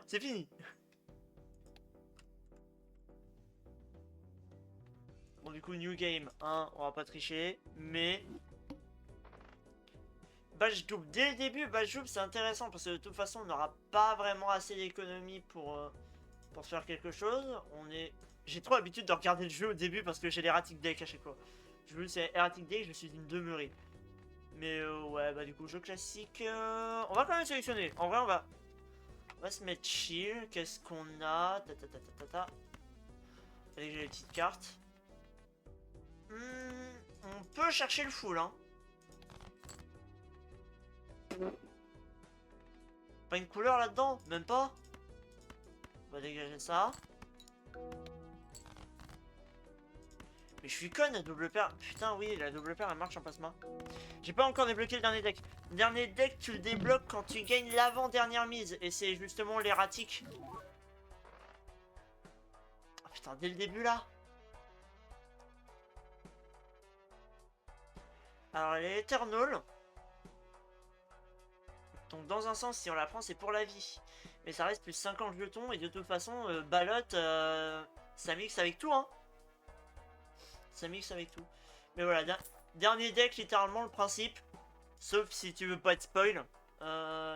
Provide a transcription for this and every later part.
c'est fini. Bon, du coup, new game, hein, on va pas tricher, mais... Badge double. Dès le début, badge double, c'est intéressant, parce que de toute façon, on n'aura pas vraiment assez d'économie pour faire quelque chose. J'ai trop l'habitude de regarder le jeu au début, parce que j'ai l'erratic deck à chaque fois. Je veux c'est erratic deck, je suis une demeurée. Mais ouais, bah du coup, jeu classique... On va quand même sélectionner. En vrai, on va se mettre chill. Qu'est-ce qu'on a? Allez, j'ai les petites cartes. On peut chercher le full, hein. Pas une couleur là-dedans? Même pas? On va dégager ça. Mais je suis conne, la double paire. Putain, oui, la double paire, elle marche en plasma. J'ai pas encore débloqué le dernier deck. Le dernier deck, tu le débloques quand tu gagnes l'avant-dernière mise. Et c'est justement l'erratique. Ah putain, dès le début, là. Alors, elle est Eternal. Donc, dans un sens, si on la prend, c'est pour la vie. Mais ça reste plus 50 jetons. Et de toute façon, Ballot, ça mixe avec tout, hein. Ça mixe avec tout. Mais voilà, dernier deck, littéralement, le principe. Sauf si tu veux pas être spoil.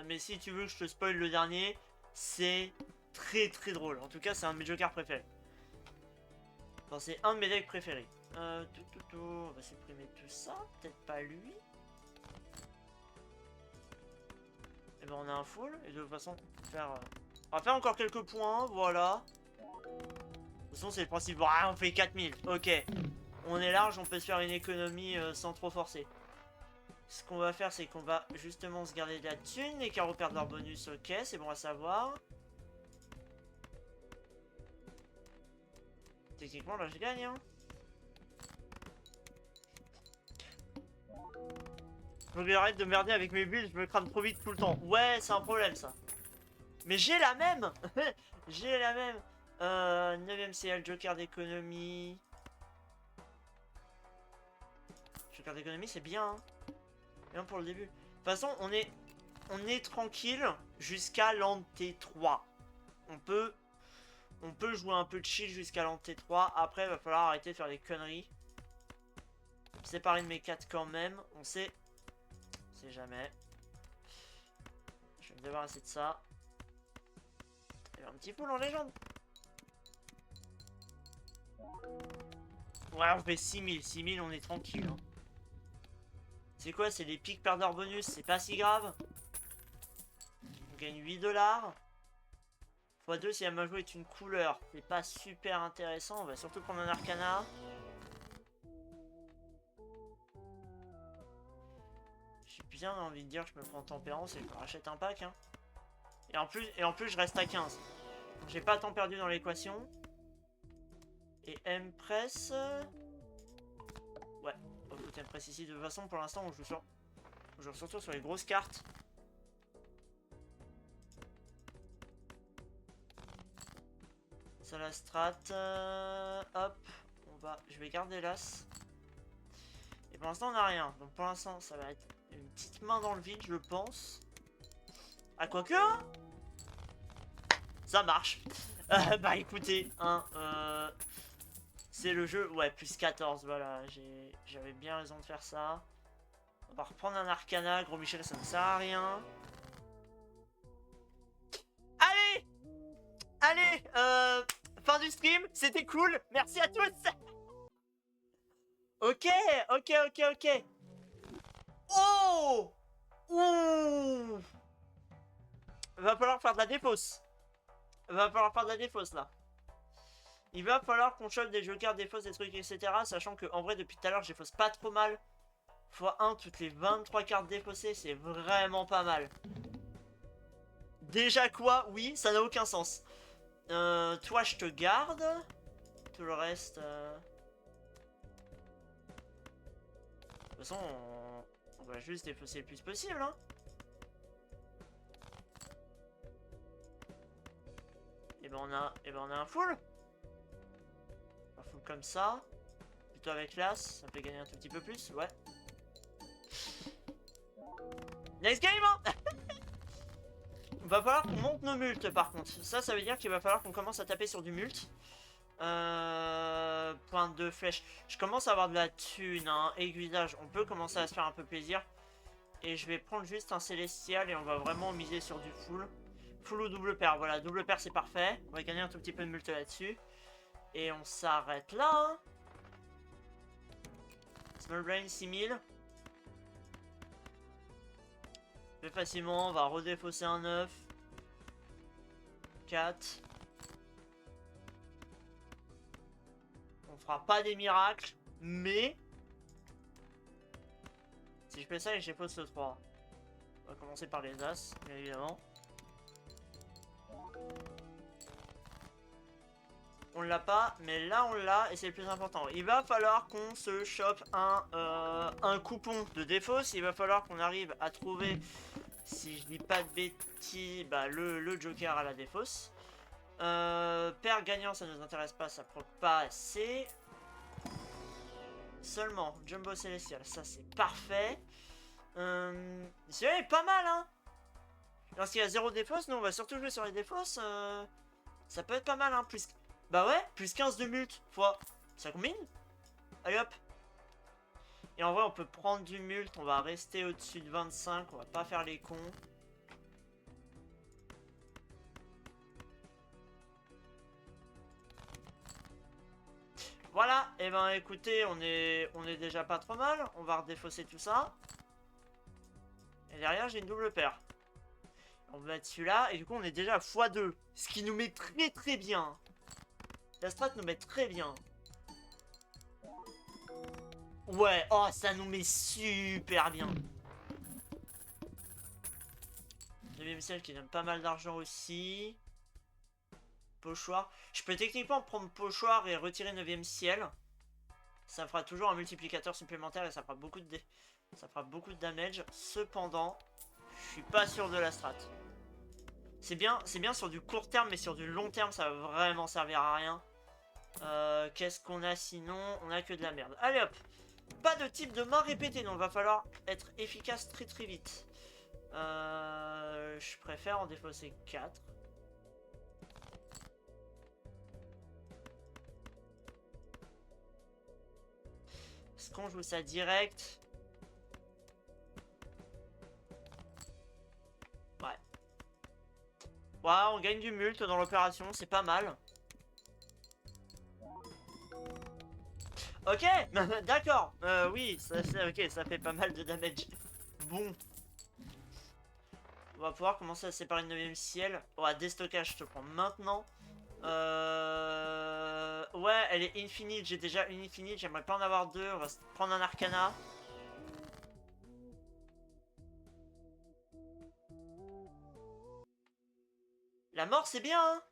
Mais si tu veux que je te spoil le dernier, c'est très très drôle. En tout cas, c'est un de mes jokers préférés. Enfin, c'est un de mes decks préférés. On va supprimer tout ça. Peut-être pas lui. Et ben on a un full. Et de toute façon, on va faire encore quelques points. Voilà. De toute façon, c'est le principe. Ah, on fait 4000. Ok. On est large, on peut se faire une économie sans trop forcer. Ce qu'on va faire, c'est qu'on va justement se garder de la thune. Les carreaux perdent leur bonus, ok, c'est bon à savoir. Techniquement, là, je gagne, hein. Faut que j'arrête de merder avec mes builds, je me crame trop vite tout le temps. Ouais, c'est un problème, ça. Mais j'ai la même. J'ai la même. 9ème CL, Joker d'économie. Joker d'économie, c'est bien, hein. Bien pour le début. De toute façon, on est tranquille jusqu'à l'anté 3. On peut jouer un peu de chill jusqu'à l'anté 3. Après, il va falloir arrêter de faire des conneries. Séparer de mes 4 quand même. On sait jamais. Je vais me débarrasser de ça. Il y a un petit full en légende. Ouais, on fait 6000. 6000, on est tranquille, hein. C'est quoi? C'est les pics perdeurs bonus. C'est pas si grave. On gagne 8 $. x2 si la main jouée est une couleur. C'est pas super intéressant. On va surtout prendre un arcana. J'ai bien envie de dire que je me prends tempérance et je me rachète un pack, hein. Et en plus je reste à 15. Donc j'ai pas tant perdu dans l'équation. Et M-Press. Ouais, on va foutre M-Press ici. De toute façon, pour l'instant, on joue surtout sur les grosses cartes. Ça la strat. Hop. Je vais garder l'as. Et pour l'instant, on n'a rien. Donc pour l'instant, ça va être une petite main dans le vide, je pense. Ah, quoique, hein, ça marche. Bah écoutez, hein, c'est le jeu. Ouais, plus 14, voilà. J'avais bien raison de faire ça. On va reprendre un arcana. Gros Michel, ça ne sert à rien. Allez! Allez! Fin du stream, c'était cool. Merci à tous. Ok, ok. Oh! Ouh! Va falloir faire de la défausse. Va falloir faire de la défausse là. Il va falloir qu'on chope des jokers, défausse, des trucs, etc. Sachant que en vrai, depuis tout à l'heure, je défausse pas trop mal. x1 toutes les 23 cartes défaussées, c'est vraiment pas mal. Déjà quoi? Oui, ça n'a aucun sens. Toi, je te garde. Tout le reste... De toute façon, on va juste défausser le plus possible, hein. Et ben on a un full. Un full comme ça. Plutôt avec l'as, ça me fait gagner un tout petit peu plus, ouais. Nice game, hein. Va falloir qu'on monte nos multes par contre. Ça veut dire qu'il va falloir qu'on commence à taper sur du mult. Pointe de flèche. Je commence à avoir de la thune, hein. Aiguisage, on peut commencer à se faire un peu plaisir. Et je vais prendre juste un célestial et on va vraiment miser sur du full. Full ou double paire, voilà, double paire c'est parfait. On va gagner un tout petit peu de mult là-dessus. Et on s'arrête là, hein. Small Brain 6000. Plus facilement, on va redéfausser un 9. 4. On fera pas des miracles, mais... Si je fais ça et que je fausse le 3. On va commencer par les As, bien évidemment. On l'a pas, mais là on l'a et c'est le plus important. Il va falloir qu'on se chope un coupon de défausse. Il va falloir qu'on arrive à trouver, si je dis pas de bêtises, bah, le joker à la défausse. Paire gagnant, ça nous intéresse pas, ça proc pas assez. Seulement, Jumbo Célestial, ça c'est parfait. C'est pas mal, hein. Lorsqu'il y a 0 défausse, nous on va surtout jouer sur les défausses. Ça peut être pas mal, hein. Plus... Bah ouais, plus 15 de mult fois. Ça combine? Allez hop. Et en vrai, on peut prendre du mult. On va rester au-dessus de 25. On va pas faire les cons. Voilà. Et ben écoutez, on est déjà pas trop mal. On va redéfausser tout ça. Et derrière, j'ai une double paire. On va mettre celui-là. Et du coup, on est déjà à x2. Ce qui nous met très très bien. La strat nous met très bien. Ouais, oh, ça nous met super bien. 9ème ciel qui donne pas mal d'argent aussi. Pochoir. Je peux techniquement prendre pochoir et retirer 9ème ciel. Ça fera toujours un multiplicateur supplémentaire et ça fera beaucoup de damage. Cependant, je suis pas sûr de la strat. C'est bien sur du court terme, mais sur du long terme, ça va vraiment servir à rien. Qu'est-ce qu'on a sinon? On a que de la merde. Allez hop. Pas de type de main répétée, donc va falloir être efficace très très vite. Je préfère en défausser 4. Est-ce qu'on joue ça direct? Ouais. Ouais, on gagne du mult dans l'opération, c'est pas mal. Ok, d'accord. Oui, ok, ça fait pas mal de damage. Bon. On va pouvoir commencer à séparer le 9ème ciel. Ouais, déstockage, je te prends maintenant. Ouais, elle est infinite. J'ai déjà une infinite. J'aimerais pas en avoir deux. On va se prendre un arcana. La mort, c'est bien, hein.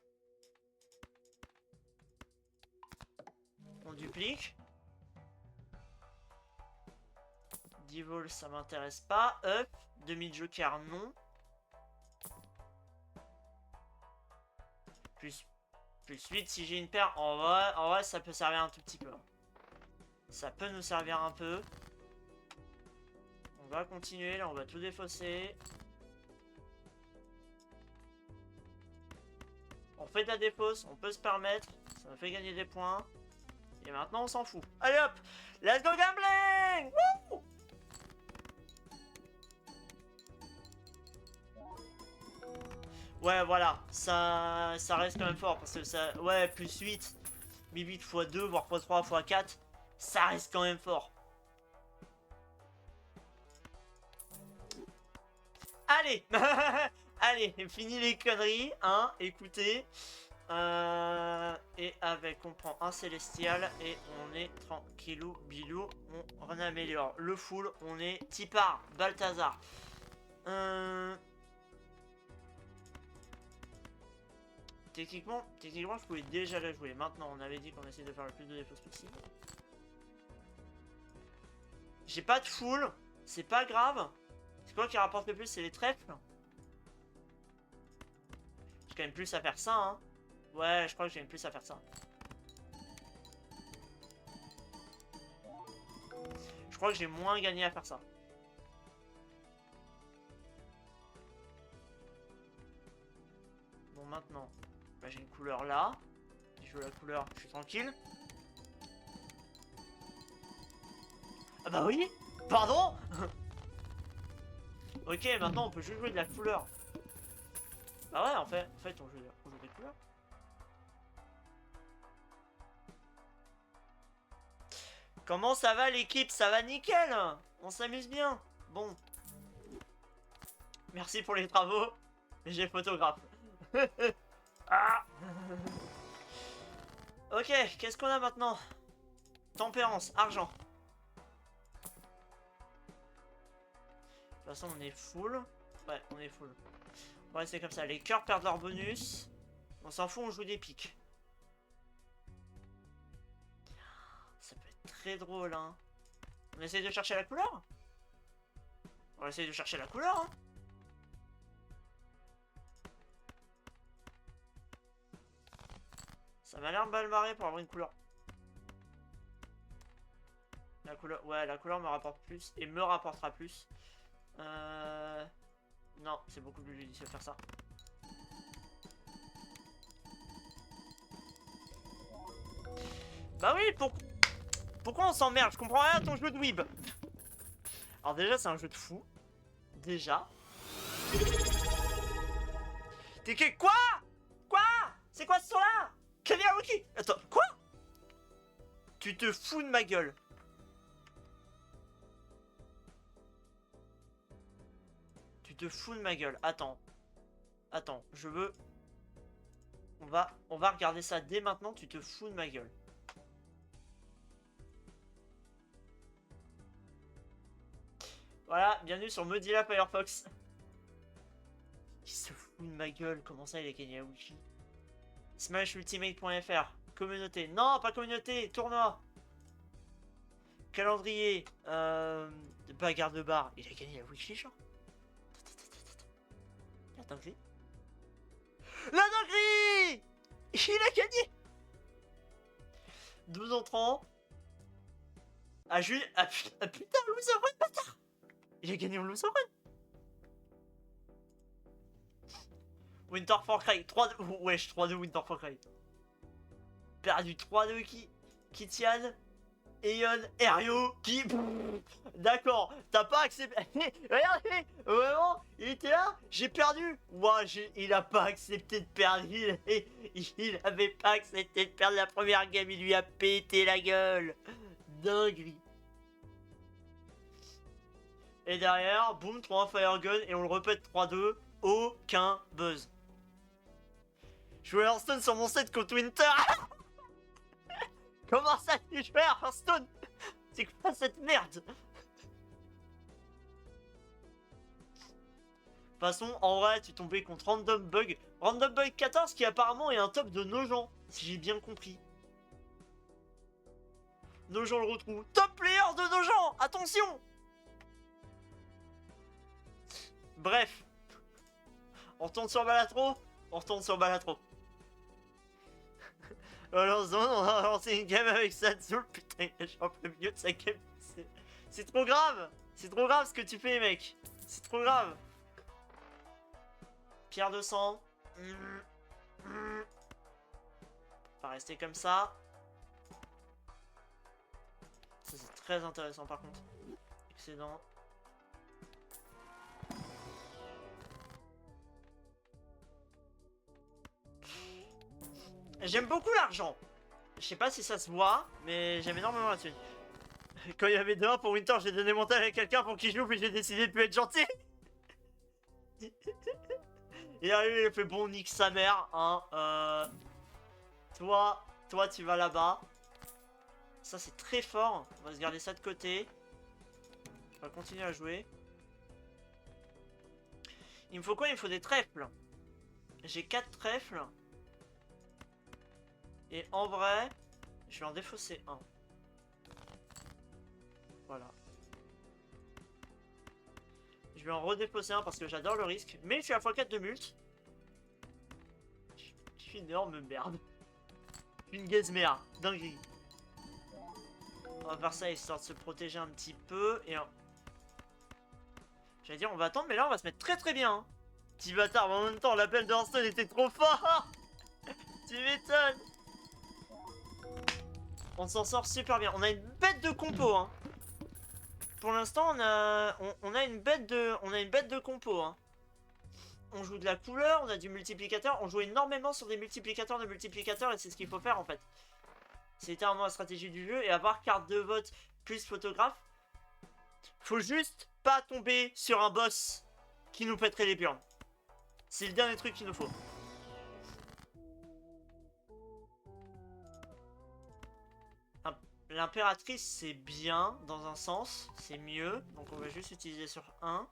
On duplique. Divol, ça m'intéresse pas. Up. Demi-joker, non. Plus 8 si j'ai une paire. En vrai, ça peut servir un tout petit peu. Ça peut nous servir un peu. On va continuer. Là, on va tout défausser. On fait de la défausse. On peut se permettre. Ça me fait gagner des points. Et maintenant, on s'en fout. Allez hop. Let's go gambling. Wouh! Ouais, voilà, ça reste quand même fort, parce que ça... Ouais, plus 8, 8 x 2, voire x 3, x 4, ça reste quand même fort. Allez. Allez, fini les conneries, hein, écoutez. Et avec, on prend un célestial, et on est tranquillou, bilou, on améliore le full, on est Tipar, Balthazar. Techniquement, je pouvais déjà la jouer. Maintenant, on avait dit qu'on essayait de faire le plus de défausses possible. J'ai pas de full, c'est pas grave. C'est quoi qui rapporte le plus? C'est les trèfles. J'ai quand même plus à faire ça, hein. Ouais, je crois que j'ai même plus à faire ça. Je crois que j'ai moins gagné à faire ça. maintenant, là j'ai une couleur là. Si je veux la couleur, je suis tranquille. Ah bah oui. Pardon. Ok, maintenant on peut juste jouer de la couleur. Bah ouais, en fait on joue des couleurs. Comment ça va l'équipe? Ça va nickel. On s'amuse bien. Bon. Merci pour les travaux. J'ai photographe. Ah. Ok, qu'est-ce qu'on a maintenant? Tempérance, argent. De toute façon, on est full. Ouais, on est full. On va rester comme ça. Les cœurs perdent leur bonus. On s'en fout, on joue des piques. Ça peut être très drôle, hein. On essaye de chercher la couleur? On va essayer de chercher la couleur, hein. Ça m'a l'air mal marré pour avoir une couleur. La couleur, ouais, la couleur me rapporte plus et me rapportera plus. Non, c'est beaucoup plus judicieux de faire ça. Bah oui, pourquoi on s'emmerde? Je comprends rien à ton jeu de Weeb. Alors déjà, c'est un jeu de fou. Déjà. T'es que... Quoi? Quoi? C'est quoi ce son-là? Kamiaruki? Attends, quoi? Tu te fous de ma gueule. Tu te fous de ma gueule. Attends. Attends, je veux... On va regarder ça dès maintenant. Tu te fous de ma gueule. Voilà, bienvenue sur Mozilla Firefox. Il se fout de ma gueule. Comment ça, il a gagné à Wiki? Smashultimate.fr. Communauté. Non, pas communauté. Tournoi. Calendrier. Bagarre de bar. Il a gagné la Wiki, genre. La dinguerie. La dinguerie! Il a gagné! 12 entrants. Ah, ah putain, loser run, bâtard! Il a gagné en loser run. Winter for Cry. 3-2. Wesh, 3-2 Winter for Cry. Perdu 3-2 qui? Kitian. Eon, Erio, qui... D'accord, t'as pas accepté... Regardez, vraiment, il était là, j'ai perdu. Ouah, il a pas accepté de perdre, il avait pas accepté de perdre la première game, il lui a pété la gueule. Dinguerie. Et derrière, boum, 3 fire gun, et on le répète 3-2, aucun buzz. Je jouais Hearthstone sur mon set contre Winter. Comment ça tu joues à Hearthstone? C'est quoi cette merde? De toute façon, en vrai, tu tombais contre Random Bug. Random Bug 14 qui apparemment est un top de Nogent, si j'ai bien compris. Nogent le retrouve. Top player de Nogent. Attention. Bref. On retourne sur Balatro. On retourne sur Balatro. Alors, on a lancé une game avec Satsul. Putain, j'en peux mieux de sa game. C'est trop grave. C'est trop grave ce que tu fais, mec. C'est trop grave. Pierre de sang. On va rester comme ça. Ça, c'est très intéressant, par contre. Excellent. J'aime beaucoup l'argent. Je sais pas si ça se voit, mais j'aime énormément là-dessus. Quand il y avait 2-1 pour Winter, j'ai donné mon tel à quelqu'un pour qu'il joue, puis j'ai décidé de plus être gentil. Et arrivé, il a fait bon, nique sa mère, hein. Toi, tu vas là-bas. Ça, c'est très fort. On va se garder ça de côté. On va continuer à jouer. Il me faut quoi? Il me faut des trèfles. J'ai 4 trèfles. Et en vrai, je vais en défausser un. Voilà. Je vais en redéfausser un parce que j'adore le risque. Mais je suis à x4 de mult. Je suis une énorme merde. Je suis une gazmère. Dinguerie. On va faire ça histoire de se protéger un petit peu. Et j'allais dire on va attendre, mais là on va se mettre très très bien. Hein. Petit bâtard, mais en même temps, l'appel de Hearthstone était trop fort. Tu m'étonnes. On s'en sort super bien. On a une bête de compo, hein. Pour l'instant, on a une bête de compo, hein. On joue de la couleur, on a du multiplicateur. On joue énormément sur des multiplicateurs de multiplicateurs et c'est ce qu'il faut faire, en fait. C'est littéralement la stratégie du jeu. Et avoir carte de vote plus photographe. Faut juste pas tomber sur un boss qui nous pèterait les burnes. C'est le dernier truc qu'il nous faut. L'impératrice, c'est bien, dans un sens. C'est mieux. Donc on va juste utiliser sur 1.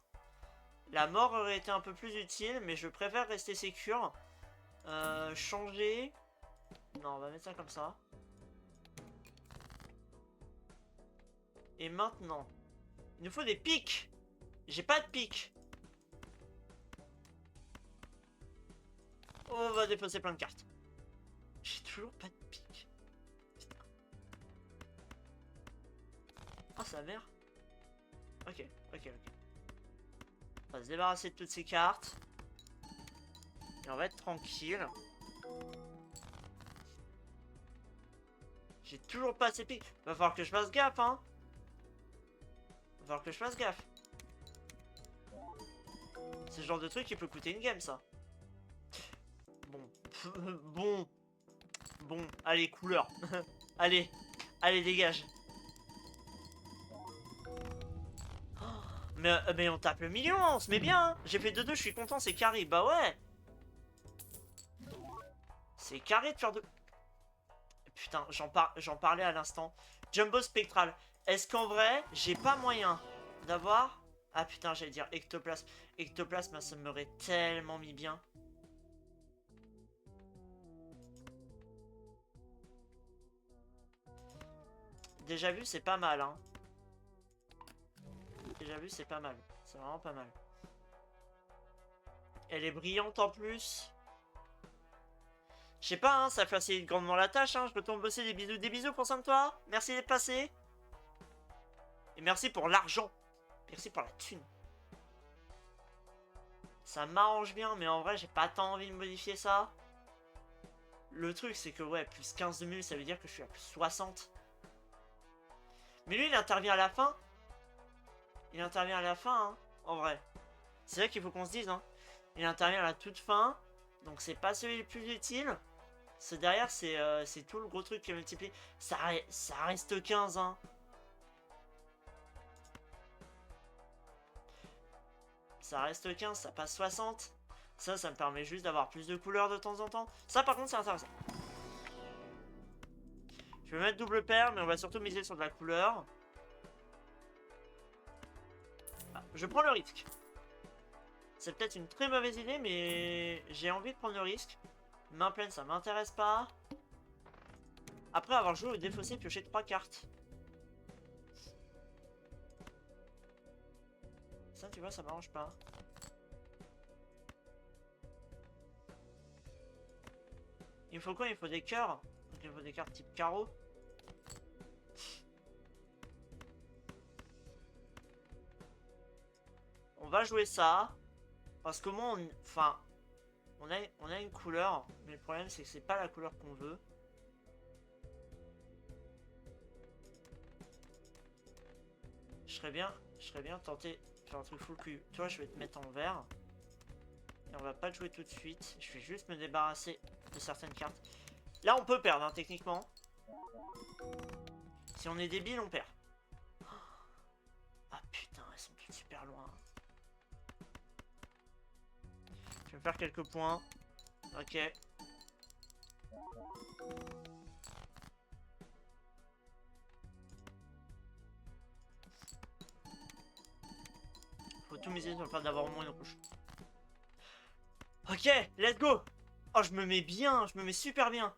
La mort aurait été un peu plus utile, mais je préfère rester sécure. Changer. Non, on va mettre ça comme ça. Et maintenant, il nous faut des pics. J'ai pas de pics. On va défausser plein de cartes. J'ai toujours pas de pics. Putain. Ah, sa mère. Ok. On va se débarrasser de toutes ces cartes. Et on va être tranquille. J'ai toujours pas assez piques. Va falloir que je fasse gaffe, hein. Va falloir que je fasse gaffe. C'est le genre de truc qui peut coûter une game, ça. Bon. Bon. Allez, couleur. Allez, dégage. Mais on tape le million, on se met bien, hein. J'ai fait 2-2, je suis content, c'est carré. Bah ouais. C'est carré de faire de... Putain, j'en parlais à l'instant. Jumbo Spectral. Est-ce qu'en vrai, j'ai pas moyen d'avoir... Ah putain, j'allais dire Ectoplasme. Ectoplasme, ça m'aurait tellement mis bien. Déjà vu, c'est pas mal, hein. Déjà vu, c'est pas mal. C'est vraiment pas mal. Elle est brillante en plus. Je sais pas, hein, ça facilite grandement la tâche, hein. Je peux t'en bosser des bisous, prends soin de toi. Merci d'être passé. Et merci pour l'argent. Merci pour la thune. Ça m'arrange bien, mais en vrai, j'ai pas tant envie de modifier ça. Le truc, c'est que, ouais, plus 15 de mule, ça veut dire que je suis à plus 60. Mais lui, il intervient à la fin. Il intervient à la fin, hein, en vrai. C'est vrai qu'il faut qu'on se dise, hein. Il intervient à la toute fin. Donc, c'est pas celui le plus utile. Ce derrière, c'est tout le gros truc qui multiplie. Ça reste 15, hein. Ça reste 15, ça passe 60. Ça me permet juste d'avoir plus de couleurs de temps en temps. Ça, par contre, c'est intéressant. Je vais mettre double paire, mais on va surtout miser sur de la couleur. Ah, je prends le risque. C'est peut-être une très mauvaise idée, mais j'ai envie de prendre le risque. Main pleine, ça m'intéresse pas. Après avoir joué au défaussé, piocher 3 cartes. Ça, tu vois, ça m'arrange pas. Il me faut quoi? Il me faut des cœurs. Donc il me faut des cartes type carreau. On va jouer ça. Parce que moi, enfin, on a une couleur. Mais le problème, c'est que c'est pas la couleur qu'on veut. Je serais bien tenté de faire un truc full cul. Toi, je vais te mettre en vert. Et on va pas le jouer tout de suite. Je vais juste me débarrasser de certaines cartes. Là, on peut perdre, hein, techniquement. Si on est débile, on perd. Ah putain, elles sont toutes super loin. Je vais me faire quelques points. Ok. Faut tout miser sur le fait d'avoir au moins une rouge. Ok, let's go. Oh, je me mets bien, je me mets super bien.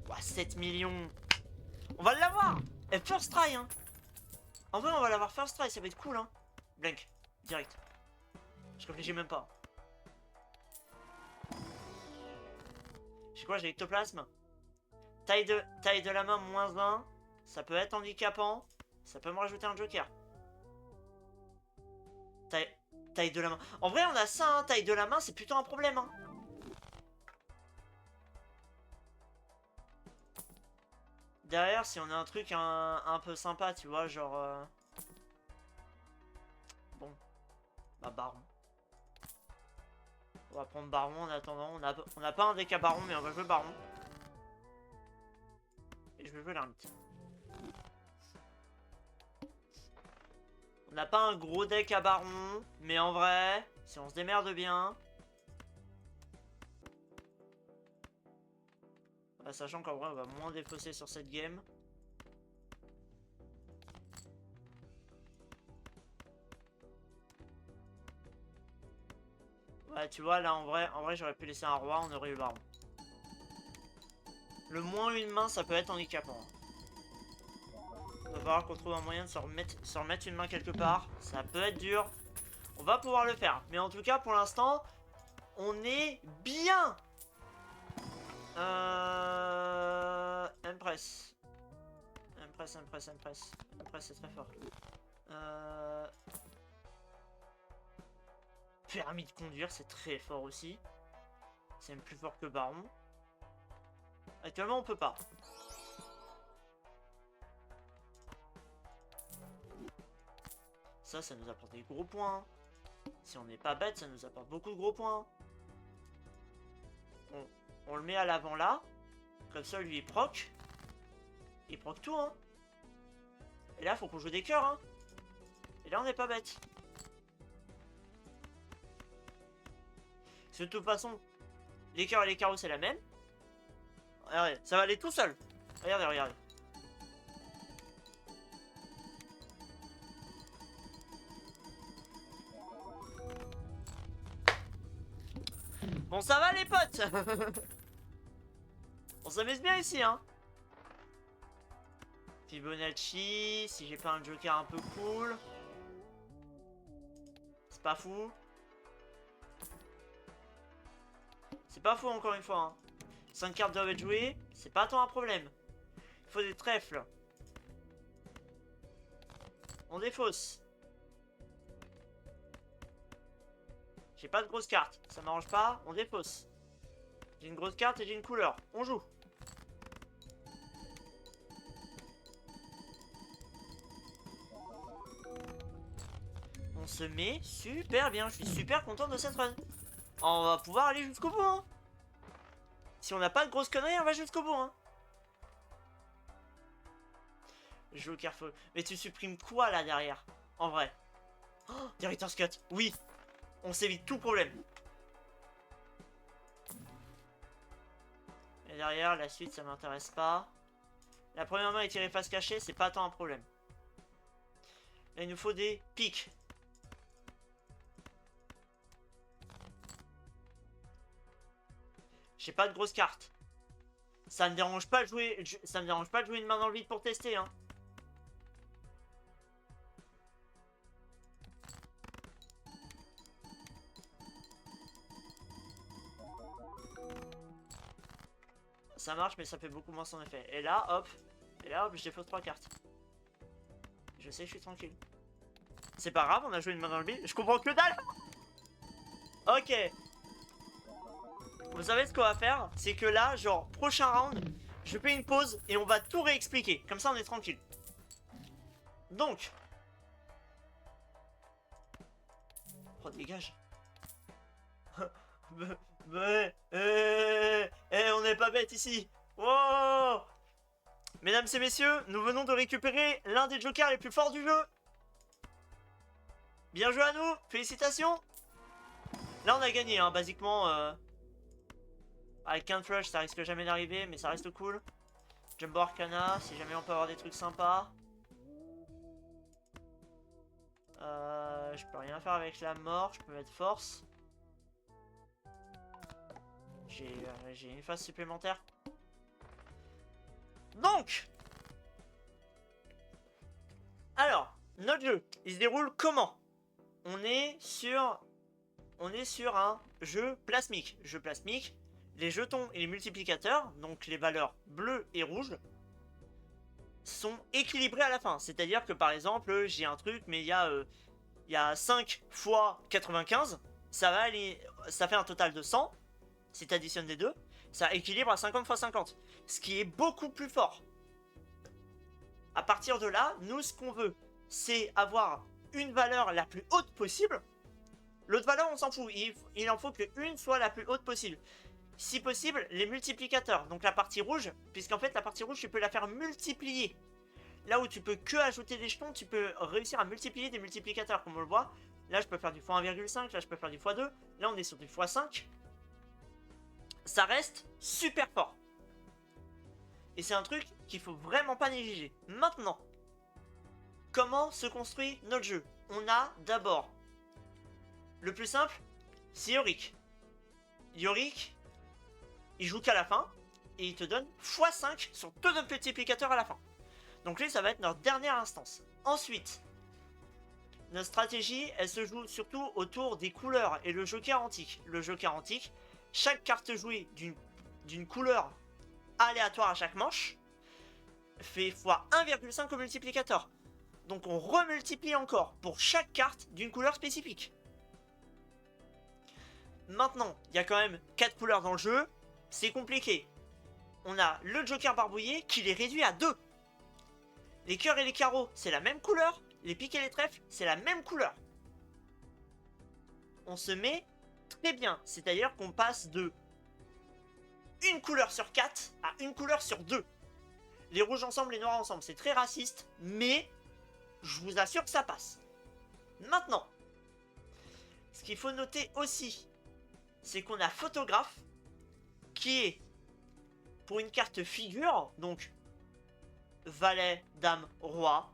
Ouah, 7 millions. On va l'avoir. Et first try, hein. En vrai, on va l'avoir first try, ça va être cool, hein. Blank, direct. Je réfléchis même pas. Je sais quoi, j'ai ectoplasme. taille de la main -1. Ça peut être handicapant. Ça peut me rajouter un joker. Taille de la main. En vrai, on a ça, hein. Taille de la main, c'est plutôt un problème. Hein. Derrière, si on a un truc un peu sympa, tu vois, genre... Bon. Bah, baron. On va prendre baron en attendant. On n'a pas un deck à baron, mais on va jouer baron. Et je vais jouer l'ermite. On n'a pas un gros deck à baron, mais en vrai, si on se démerde bien... Bah, sachant qu'en vrai, on va moins défausser sur cette game. Ouais, tu vois, là, en vrai j'aurais pu laisser un roi, on aurait eu baron. Le moins une main, ça peut être handicapant. Il va falloir qu'on trouve un moyen de se remettre une main quelque part. Ça peut être dur. On va pouvoir le faire. Mais en tout cas, pour l'instant, on est bien. Empress. Empress, c'est très fort. Permis de conduire, c'est très fort aussi. C'est même plus fort que baron. Actuellement, on peut pas. Ça nous apporte des gros points. Si on n'est pas bête, ça nous apporte beaucoup de gros points. On le met à l'avant là. Comme ça, lui, il proc. Il proc tout, hein. Et là, faut qu'on joue des cœurs, hein. Et là, on n'est pas bête. Parce que de toute façon, les cœurs et les carreaux, c'est la même. Regardez, ça va aller tout seul. Regardez, regardez. Bon, ça va les potes. On s'amuse bien ici, hein. Fibonacci, si j'ai pas un joker un peu cool. C'est pas fou. C'est pas fou encore une fois, hein. 5 cartes doivent être jouées, c'est pas tant un problème. Il faut des trèfles. On défausse. J'ai pas de grosse carte, ça m'arrange pas, on défausse. J'ai une grosse carte et j'ai une couleur, on joue. On se met super bien, je suis super content de cette run. On va pouvoir aller jusqu'au bout, hein. Si on n'a pas de grosses conneries, on va jusqu'au bout, hein. Joue careful. Mais tu supprimes quoi là derrière? En vrai. Oh, Director's Cut, oui. On s'évite tout problème. Et derrière, la suite, ça m'intéresse pas. La première main est tirée face cachée, c'est pas tant un problème. Là, il nous faut des pics. J'ai pas de grosses cartes. Ça me dérange pas de jouer. Ça me dérange pas de jouer une main dans le vide pour tester, hein. Ça marche, mais ça fait beaucoup moins son effet. Et là, hop, je défausse 3 cartes. Je sais, je suis tranquille. C'est pas grave, on a joué une main dans le vide. Je comprends que dalle. Ok. Vous savez ce qu'on va faire? C'est que là, genre, prochain round, je fais une pause et on va tout réexpliquer. Comme ça, on est tranquille. Donc. Oh, dégage. On n'est pas bête ici. Wow. Mesdames et messieurs, nous venons de récupérer l'un des jokers les plus forts du jeu. Bien joué à nous, félicitations. Là on a gagné, hein, basiquement. Avec un flush, ça risque jamais d'arriver, mais ça reste cool. Jumbo Arcana, si jamais on peut avoir des trucs sympas. Je peux rien faire avec la mort, je peux mettre force. J'ai une phase supplémentaire. Donc, alors, notre jeu, il se déroule comment? On est sur un jeu plasmique. Jeu plasmique, les jetons et les multiplicateurs, donc les valeurs bleues et rouges, sont équilibrés à la fin. C'est-à-dire que par exemple, j'ai un truc, mais il y a 5 fois 95, ça va aller, ça fait un total de 100. Si tu additionnes les deux, ça équilibre à 50 fois 50. Ce qui est beaucoup plus fort. À partir de là, nous, ce qu'on veut, c'est avoir une valeur la plus haute possible. L'autre valeur, on s'en fout. Il en faut qu'une soit la plus haute possible. Si possible, les multiplicateurs. Donc la partie rouge, puisqu'en fait, la partie rouge, tu peux la faire multiplier. Là où tu peux que ajouter des jetons, tu peux réussir à multiplier des multiplicateurs, comme on le voit. Là, je peux faire du x1,5, là, je peux faire du x2. Là, on est sur du x5. Ça reste super fort. Et c'est un truc qu'il faut vraiment pas négliger. Maintenant, comment se construit notre jeu? On a d'abord le plus simple, c'est Yorick. Yorick, il joue qu'à la fin et il te donne x5 sur tous nos multiplicateurs à la fin. Donc lui, ça va être notre dernière instance. Ensuite, notre stratégie, elle se joue surtout autour des couleurs et le joker antique. Le joker antique, chaque carte jouée d'une couleur aléatoire à chaque manche fait x 1,5 au multiplicateur. Donc on remultiplie encore pour chaque carte d'une couleur spécifique. Maintenant, il y a quand même 4 couleurs dans le jeu, c'est compliqué. On a le joker barbouillé qui les réduit à 2. Les cœurs et les carreaux, c'est la même couleur. Les piques et les trèfles, c'est la même couleur. On se met très bien, c'est-à-dire qu'on passe de une couleur sur 4 à une couleur sur 2. Les rouges ensemble, les noirs ensemble, c'est très raciste, mais je vous assure que ça passe. Maintenant, ce qu'il faut noter aussi, c'est qu'on a photographe qui est pour une carte figure, donc valet, dame, roi,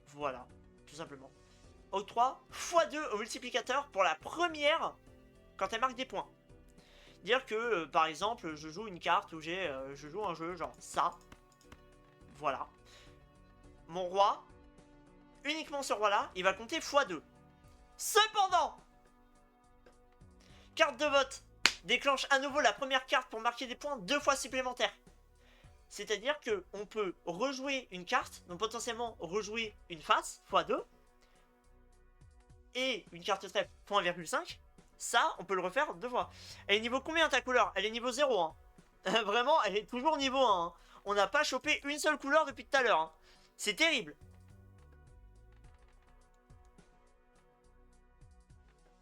voilà, tout simplement. Octroi x2 au multiplicateur pour la première quand elle marque des points. Dire que par exemple je joue une carte où je joue un jeu genre ça, voilà. Mon roi, uniquement ce roi là, il va compter x2. Cependant, carte de vote déclenche à nouveau la première carte pour marquer des points 2 fois supplémentaires. C'est-à-dire qu'on peut rejouer une carte, donc potentiellement rejouer une face, x2, et une carte trèfle, x1,5. Ça, on peut le refaire 2 fois. Elle est niveau combien ta couleur? Elle est niveau 0. Hein. Vraiment, elle est toujours niveau 1. Hein. On n'a pas chopé une seule couleur depuis tout à l'heure. Hein. C'est terrible.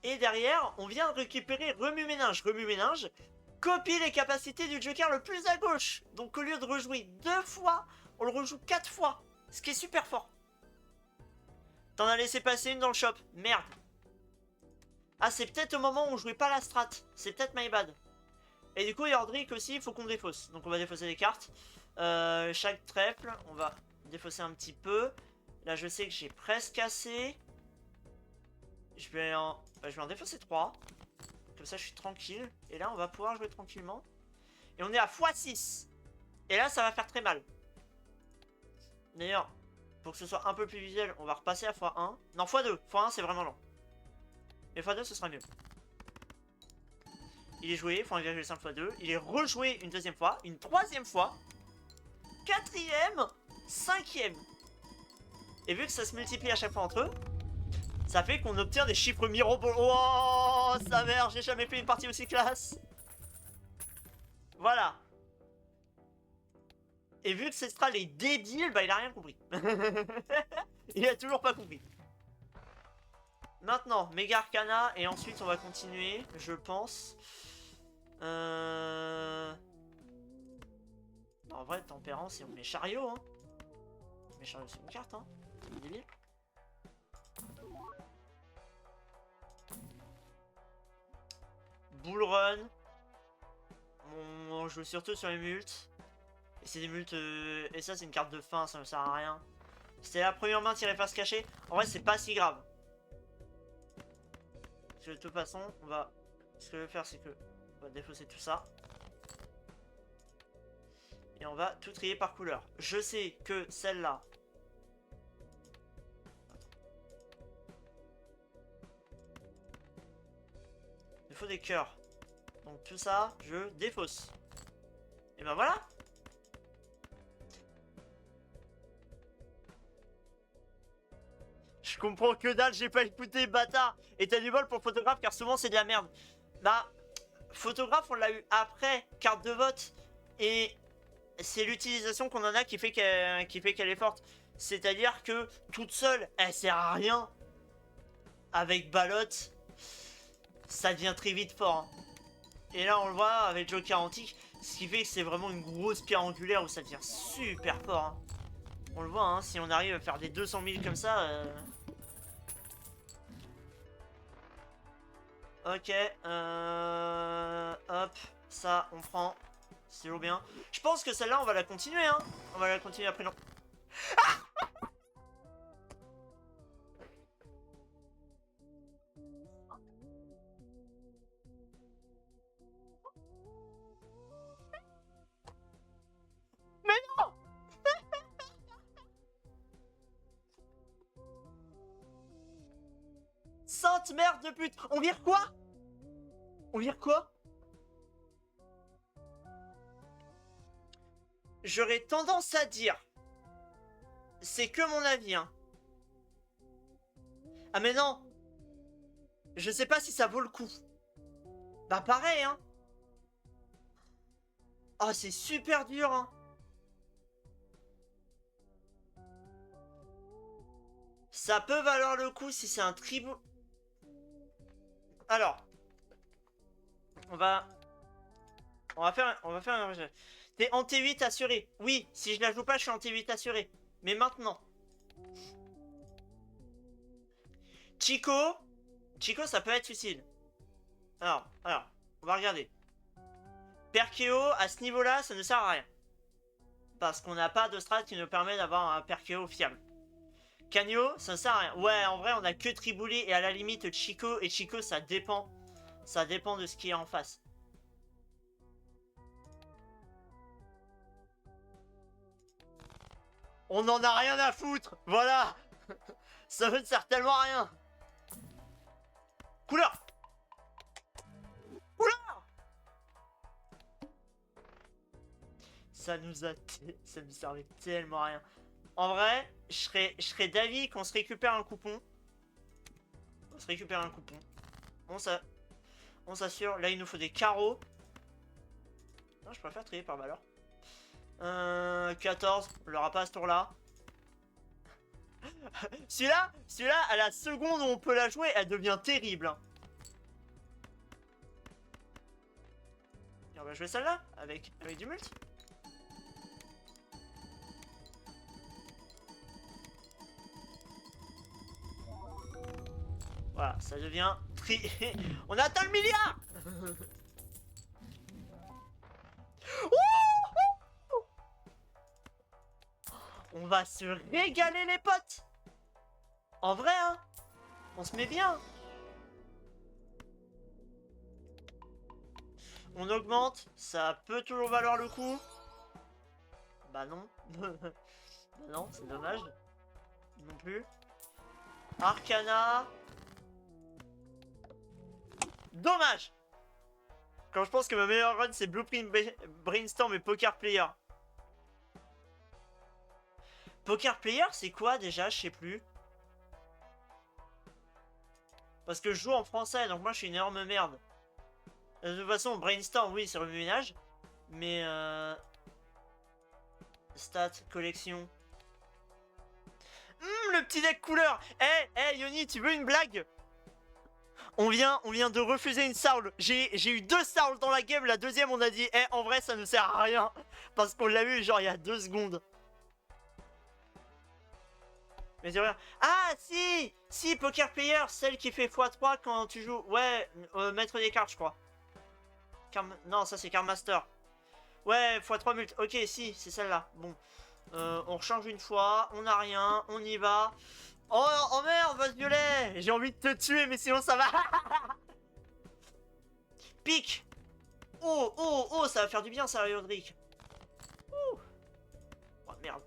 Et derrière, on vient de récupérer remue-ménage. Remue-ménage copie les capacités du joker le plus à gauche. Donc au lieu de rejouer 2 fois, on le rejoue 4 fois. Ce qui est super fort. T'en as laissé passer une dans le shop. Merde. Ah, c'est peut-être au moment où on jouait pas la strat. C'est peut-être my bad. Et du coup, Yordrick aussi, il faut qu'on défausse. Donc on va défausser les cartes. Chaque trèfle, on va défausser un petit peu. Là, je sais que j'ai presque assez. Je vais en défausser 3. Comme ça, je suis tranquille. Et là, on va pouvoir jouer tranquillement. Et on est à x6. Et là, ça va faire très mal. D'ailleurs, pour que ce soit un peu plus visuel, on va repasser à x1. Non, x2. x1, c'est vraiment lent. Et x2, ce sera mieux. Il est joué, x1,5 x2. Il est rejoué une deuxième fois, une troisième fois, quatrième, cinquième. Et vu que ça se multiplie à chaque fois entre eux, ça fait qu'on obtient des chiffres mirobolants. Oh, sa mère, j'ai jamais fait une partie aussi classe. Voilà. Et vu que Cestral est débile, bah il a rien compris. Il a toujours pas compris. Maintenant, Méga Arcana, et ensuite on va continuer, je pense. Non, en vrai, Tempérance, et on met Chariot. Hein. Mais Chariot, c'est une carte, hein. C'est débile. Bull Run. On joue surtout sur les multes. Et c'est des multes. Et ça, c'est une carte de fin, ça ne sert à rien. C'était la première main tirée face cachée. En vrai, c'est pas si grave. Parce que de toute façon, on va. Ce que je vais faire, c'est que. On va défausser tout ça. Et on va tout trier par couleur. Je sais que celle-là. Il faut des cœurs. Donc tout ça, je défausse. Et ben voilà. Je comprends que dalle, j'ai pas écouté, bâtard. Et t'as du bol pour photographe, car souvent c'est de la merde. Bah, photographe, on l'a eu après carte de vote. Et c'est l'utilisation qu'on en a qui fait qu'elle est forte. C'est-à-dire que toute seule, elle sert à rien. Avec Balotte, ça devient très vite fort. Hein. Et là, on le voit avec Joker Antique, ce qui fait que c'est vraiment une grosse pierre angulaire où ça devient super fort. Hein. On le voit, hein, si on arrive à faire des 200 000 comme ça. Ok, hop, ça, on prend. C'est toujours bien. Je pense que celle-là, on va la continuer, hein. On va la continuer après, non. Mais non. Sainte merde de pute. On vire quoi? On vire quoi? J'aurais tendance à dire, c'est que mon avis, hein. Ah mais non, je sais pas si ça vaut le coup. Bah pareil, hein. Ah, c'est super dur, hein. Ça peut valoir le coup si c'est un tribou... Alors, on va faire un... T'es en T8 assuré. Oui, si je la joue pas, je suis en T8 assuré. Mais maintenant... Chico, ça peut être utile. Alors, on va regarder. Perkeo, à ce niveau-là, ça ne sert à rien. Parce qu'on n'a pas de strat qui nous permet d'avoir un Perkeo fiable. Canio, ça ne sert à rien. Ouais, en vrai, on a que Tribouli et à la limite Chico. Et Chico, ça dépend. Ça dépend de ce qui est en face. On n'en a rien à foutre. Voilà. Ça ne sert tellement à rien. Couleur. Ça nous servait tellement à rien. En vrai, je serais d'avis qu'on se récupère un coupon. On se récupère un coupon. On s'assure. Là, il nous faut des carreaux. Non, je préfère trier par valeur. 14, on l'aura pas à ce tour-là. Celui-là, à la seconde où on peut la jouer, elle devient terrible. Hein. Et on va jouer celle-là, avec du multi. Voilà, ça devient on a atteint le milliard. On va se régaler les potes. En vrai, hein. On se met bien. On augmente, ça peut toujours valoir le coup. Bah non. Bah non, c'est dommage. Non plus. Arcana. Dommage. Quand je pense que ma meilleure run c'est Blueprint Brainstorm et Poker Player. Poker Player c'est quoi déjà? Je sais plus. Parce que je joue en français donc moi je suis une énorme merde. De toute façon Brainstorm oui c'est remue-ménage. Mais stats, collection. Le petit deck couleur. Eh Yoni, tu veux une blague? On vient de refuser une Saul. J'ai eu 2 Saul dans la game. La deuxième, on a dit, en vrai, ça ne sert à rien. Parce qu'on l'a eu, genre, il y a 2 secondes. Mais c'est rien. Ah, si, Poker Player, celle qui fait x3 quand tu joues. Ouais, mettre des cartes, je crois. Non, ça, c'est Card Master. Ouais, x3 mult. Ok, si, c'est celle-là. Bon. On rechange une fois. On n'a rien. On y va. Oh merde, Vote Violet. J'ai envie de te tuer, mais sinon ça va. Pique. Oh, ça va faire du bien, ça, Rodrigue. Oh, merde.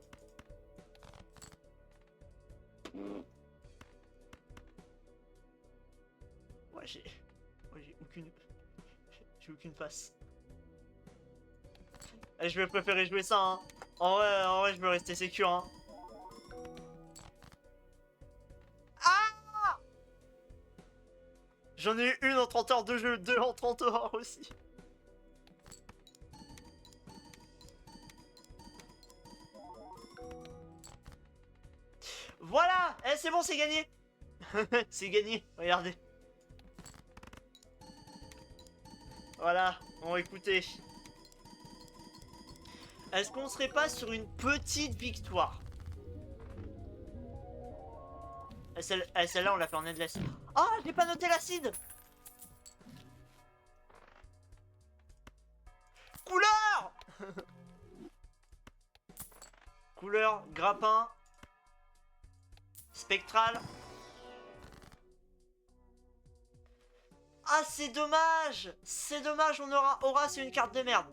Ouais, j'ai J'ai aucune passe. Et je vais préférer jouer ça, hein. En vrai, je vais rester sécure, hein. Ah! J'en ai eu une en 30 heures de jeu, deux en 30 heures aussi. Voilà! Eh, c'est bon, c'est gagné! C'est gagné, regardez. Voilà, bon écoutez. Est-ce qu'on serait pas sur une petite victoire? Celle-là, on l'a fait en endless. Ah, j'ai pas noté l'acide! Couleur! Couleur, grappin. Spectral. Ah, c'est dommage! C'est dommage, on aura c'est une carte de merde.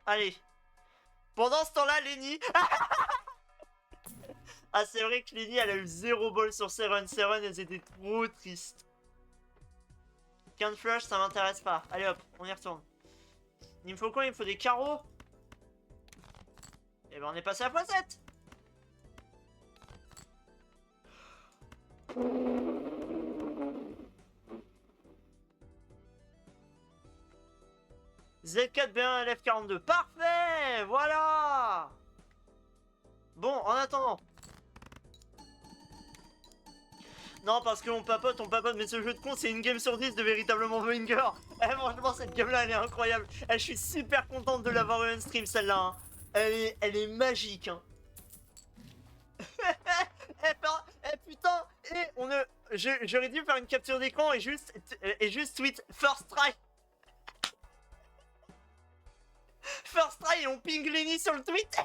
Allez. Pendant ce temps-là, Lenny... Ah, c'est vrai que Lenny, elle a eu 0 ball sur Seren. Seren, elles étaient trop tristes. Can't flush, ça m'intéresse pas. Allez hop, on y retourne. Il me faut quoi? Il me faut des carreaux. Et ben on est passé à x7. Z4B1 LF42. Parfait! Voilà! Bon, en attendant. Non, parce qu'on papote, mais ce jeu de con, c'est une game sur 10 de véritablement banger. Eh, franchement, cette game-là, elle est incroyable. Eh, je suis super contente de l'avoir eu en stream, celle-là. Hein. Elle est magique. Hein. Putain, j'aurais dû faire une capture d'écran et juste tweet first try. First try et on ping Lenny sur le tweet.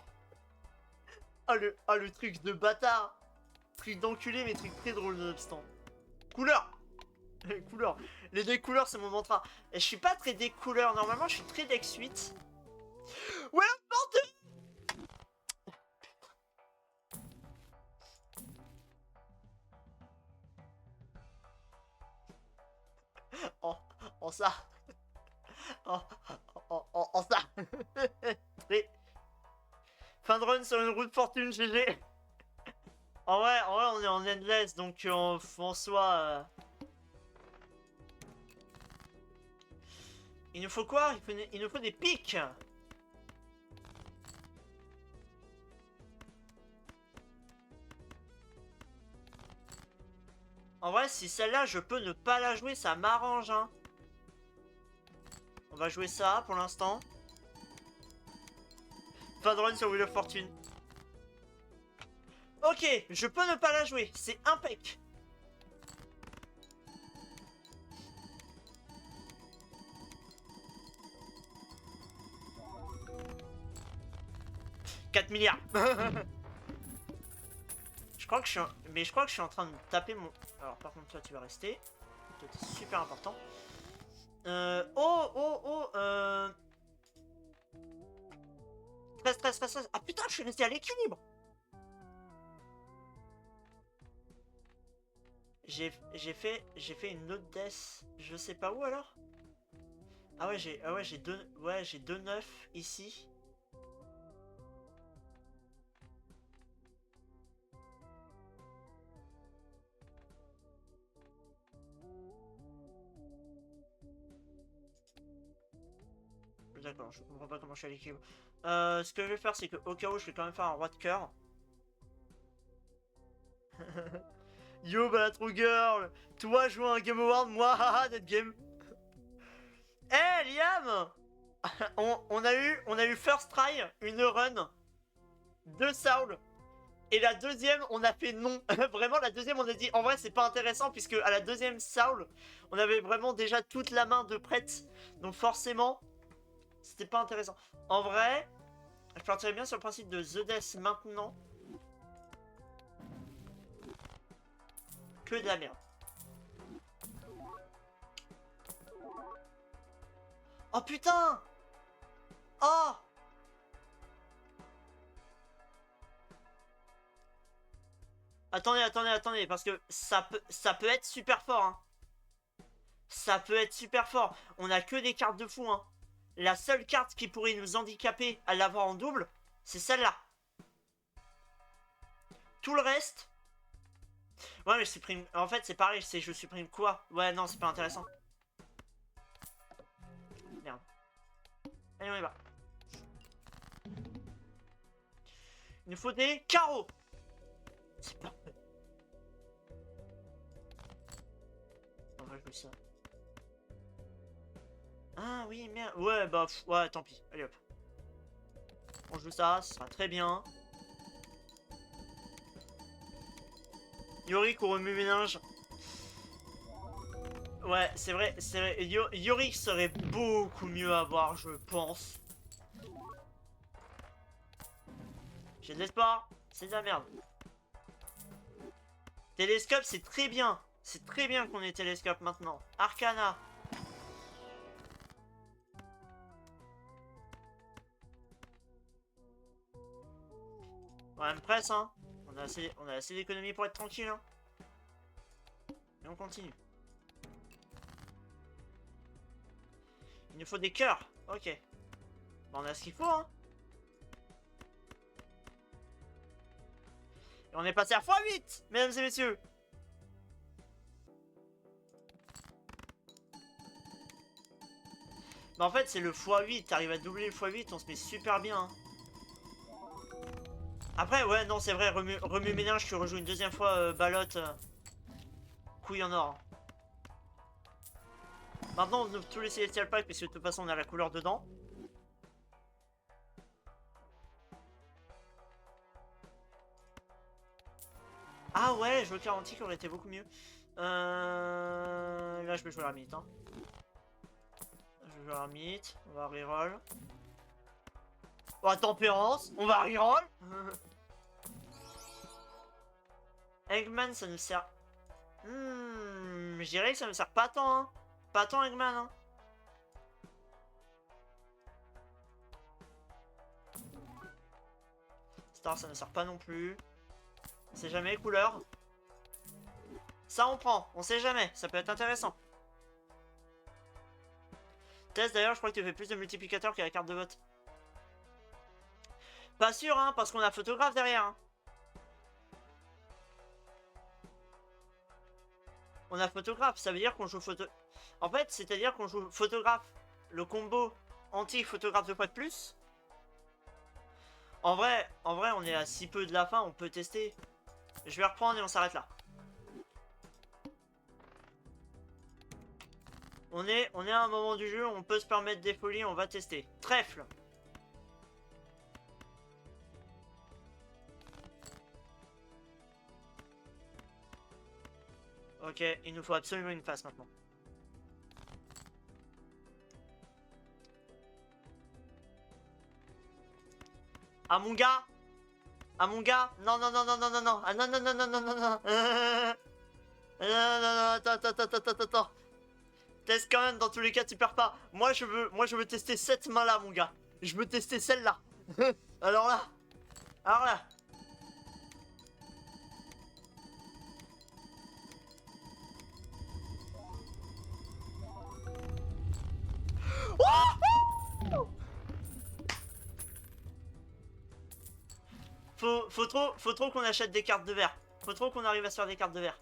Le truc de bâtard. Truc d'enculé, mais truc très drôle nonobstant. Couleur. Couleur. Les decks couleurs, c'est mon mantra. Et je suis pas très deck couleur. Normalement, je suis très deck suite. Ouais, bordel. En ça. En ça. Fin de run sur une route fortune, GG. En vrai, on est en endless, donc en soi... Il nous faut quoi? Il nous faut des pics. En vrai, si celle-là, je peux ne pas la jouer, ça m'arrange, hein. On va jouer ça, pour l'instant. Fin de run sur Wheel of Fortune. Ok, je peux ne pas la jouer, c'est impec. « 4 milliards. Je crois que je suis en train de taper mon... Alors par contre toi tu vas rester. Toi t'es super important. Oh 13. Ah putain, je suis resté à l'équilibre. J'ai fait une autre death. Je sais pas où alors. Ah ouais, j'ai deux 9 ici. D'accord, je comprends pas comment je suis à l'équilibre. Ce que je vais faire, c'est que au cas où, je vais quand même faire un roi de cœur. Yo, bah la true girl. Toi, jouer un Game Award, moi, haha, notre game. Eh, hey, Liam. on a eu first try, une run, 2 Saul. Et la deuxième, on a fait non. Vraiment, la deuxième, on a dit, en vrai, c'est pas intéressant, puisque à la deuxième Saul, on avait vraiment déjà toute la main de prête. Donc forcément, c'était pas intéressant. En vrai, je partirais bien sur le principe de The Death maintenant. Que de la merde. Oh putain! Oh! Attendez, parce que ça peut être super fort, hein. Ça peut être super fort. On a que des cartes de fou, hein. La seule carte qui pourrait nous handicaper à l'avoir en double, c'est celle-là. Tout le reste... Ouais, mais je supprime... En fait, c'est pareil, c'est je supprime quoi? Ouais, non, c'est pas intéressant. Merde. Allez, on y va. Il nous faut des carreaux. C'est parfait. On va jouer ça. Ah oui, merde. Ouais, bah, ouais, tant pis. Allez, hop. On joue ça, ce sera très bien. Yorick ou remue-ménage. Ouais, c'est vrai, c'est vrai. Yorick serait beaucoup mieux à voir, je pense. J'ai de l'espoir. C'est de la merde. Télescope, c'est très bien. C'est très bien qu'on ait télescope maintenant. Arcana. Ouais, me presse, hein. On a assez d'économies pour être tranquille, hein. Et on continue. Il nous faut des cœurs. Ok. Bah, on a ce qu'il faut, hein. Et on est passé à x8, mesdames et messieurs. Bah, en fait, c'est le x8. T'arrives à doubler le x8, on se met super bien, hein. Après, ouais, non, c'est vrai, remue-ménage, tu rejoues une deuxième fois Balotte. Couille en or. Maintenant, on ouvre tous les Celestial Pack, parce que de toute façon, on a la couleur dedans. Ah ouais, Joker antique aurait été beaucoup mieux. Là, je vais jouer l'ermite. Hein. Je vais jouer l'ermite. On va reroll. Oh, tempérance. On va reroll. Eggman, ça nous sert... je dirais que ça me sert pas tant. Hein. Pas tant, Eggman. Hein. Star, ça ne sert pas non plus. On sait jamais, couleur. Ça, on prend. On sait jamais. Ça peut être intéressant. Test, d'ailleurs, je crois que tu fais plus de multiplicateurs que la carte de vote. Pas sûr, hein, parce qu'on a photographe derrière. Hein. On a photographe, ça veut dire qu'on joue photo... En fait, c'est-à-dire qu'on joue photographe. Le combo anti-photographe de fois de plus. En vrai, on est à si peu de la fin, on peut tester. Je vais reprendre et on s'arrête là. On est à un moment du jeu, on peut se permettre des folies, on va tester. Trèfle. Ok, il nous faut absolument une face maintenant. Ah mon gars. Ah mon gars. Non, non, non, non, non, non, non. Ah non, non, non, non, non, non, non. Non, non, non, attends, attends, attends, attends, attends. Teste quand même, dans tous les cas, tu perds pas. Moi, je veux tester cette main-là, mon gars. Je veux tester celle-là. Alors là. Alors là. Faut trop qu'on achète des cartes de verre. Faut trop qu'on arrive à se faire des cartes de verre.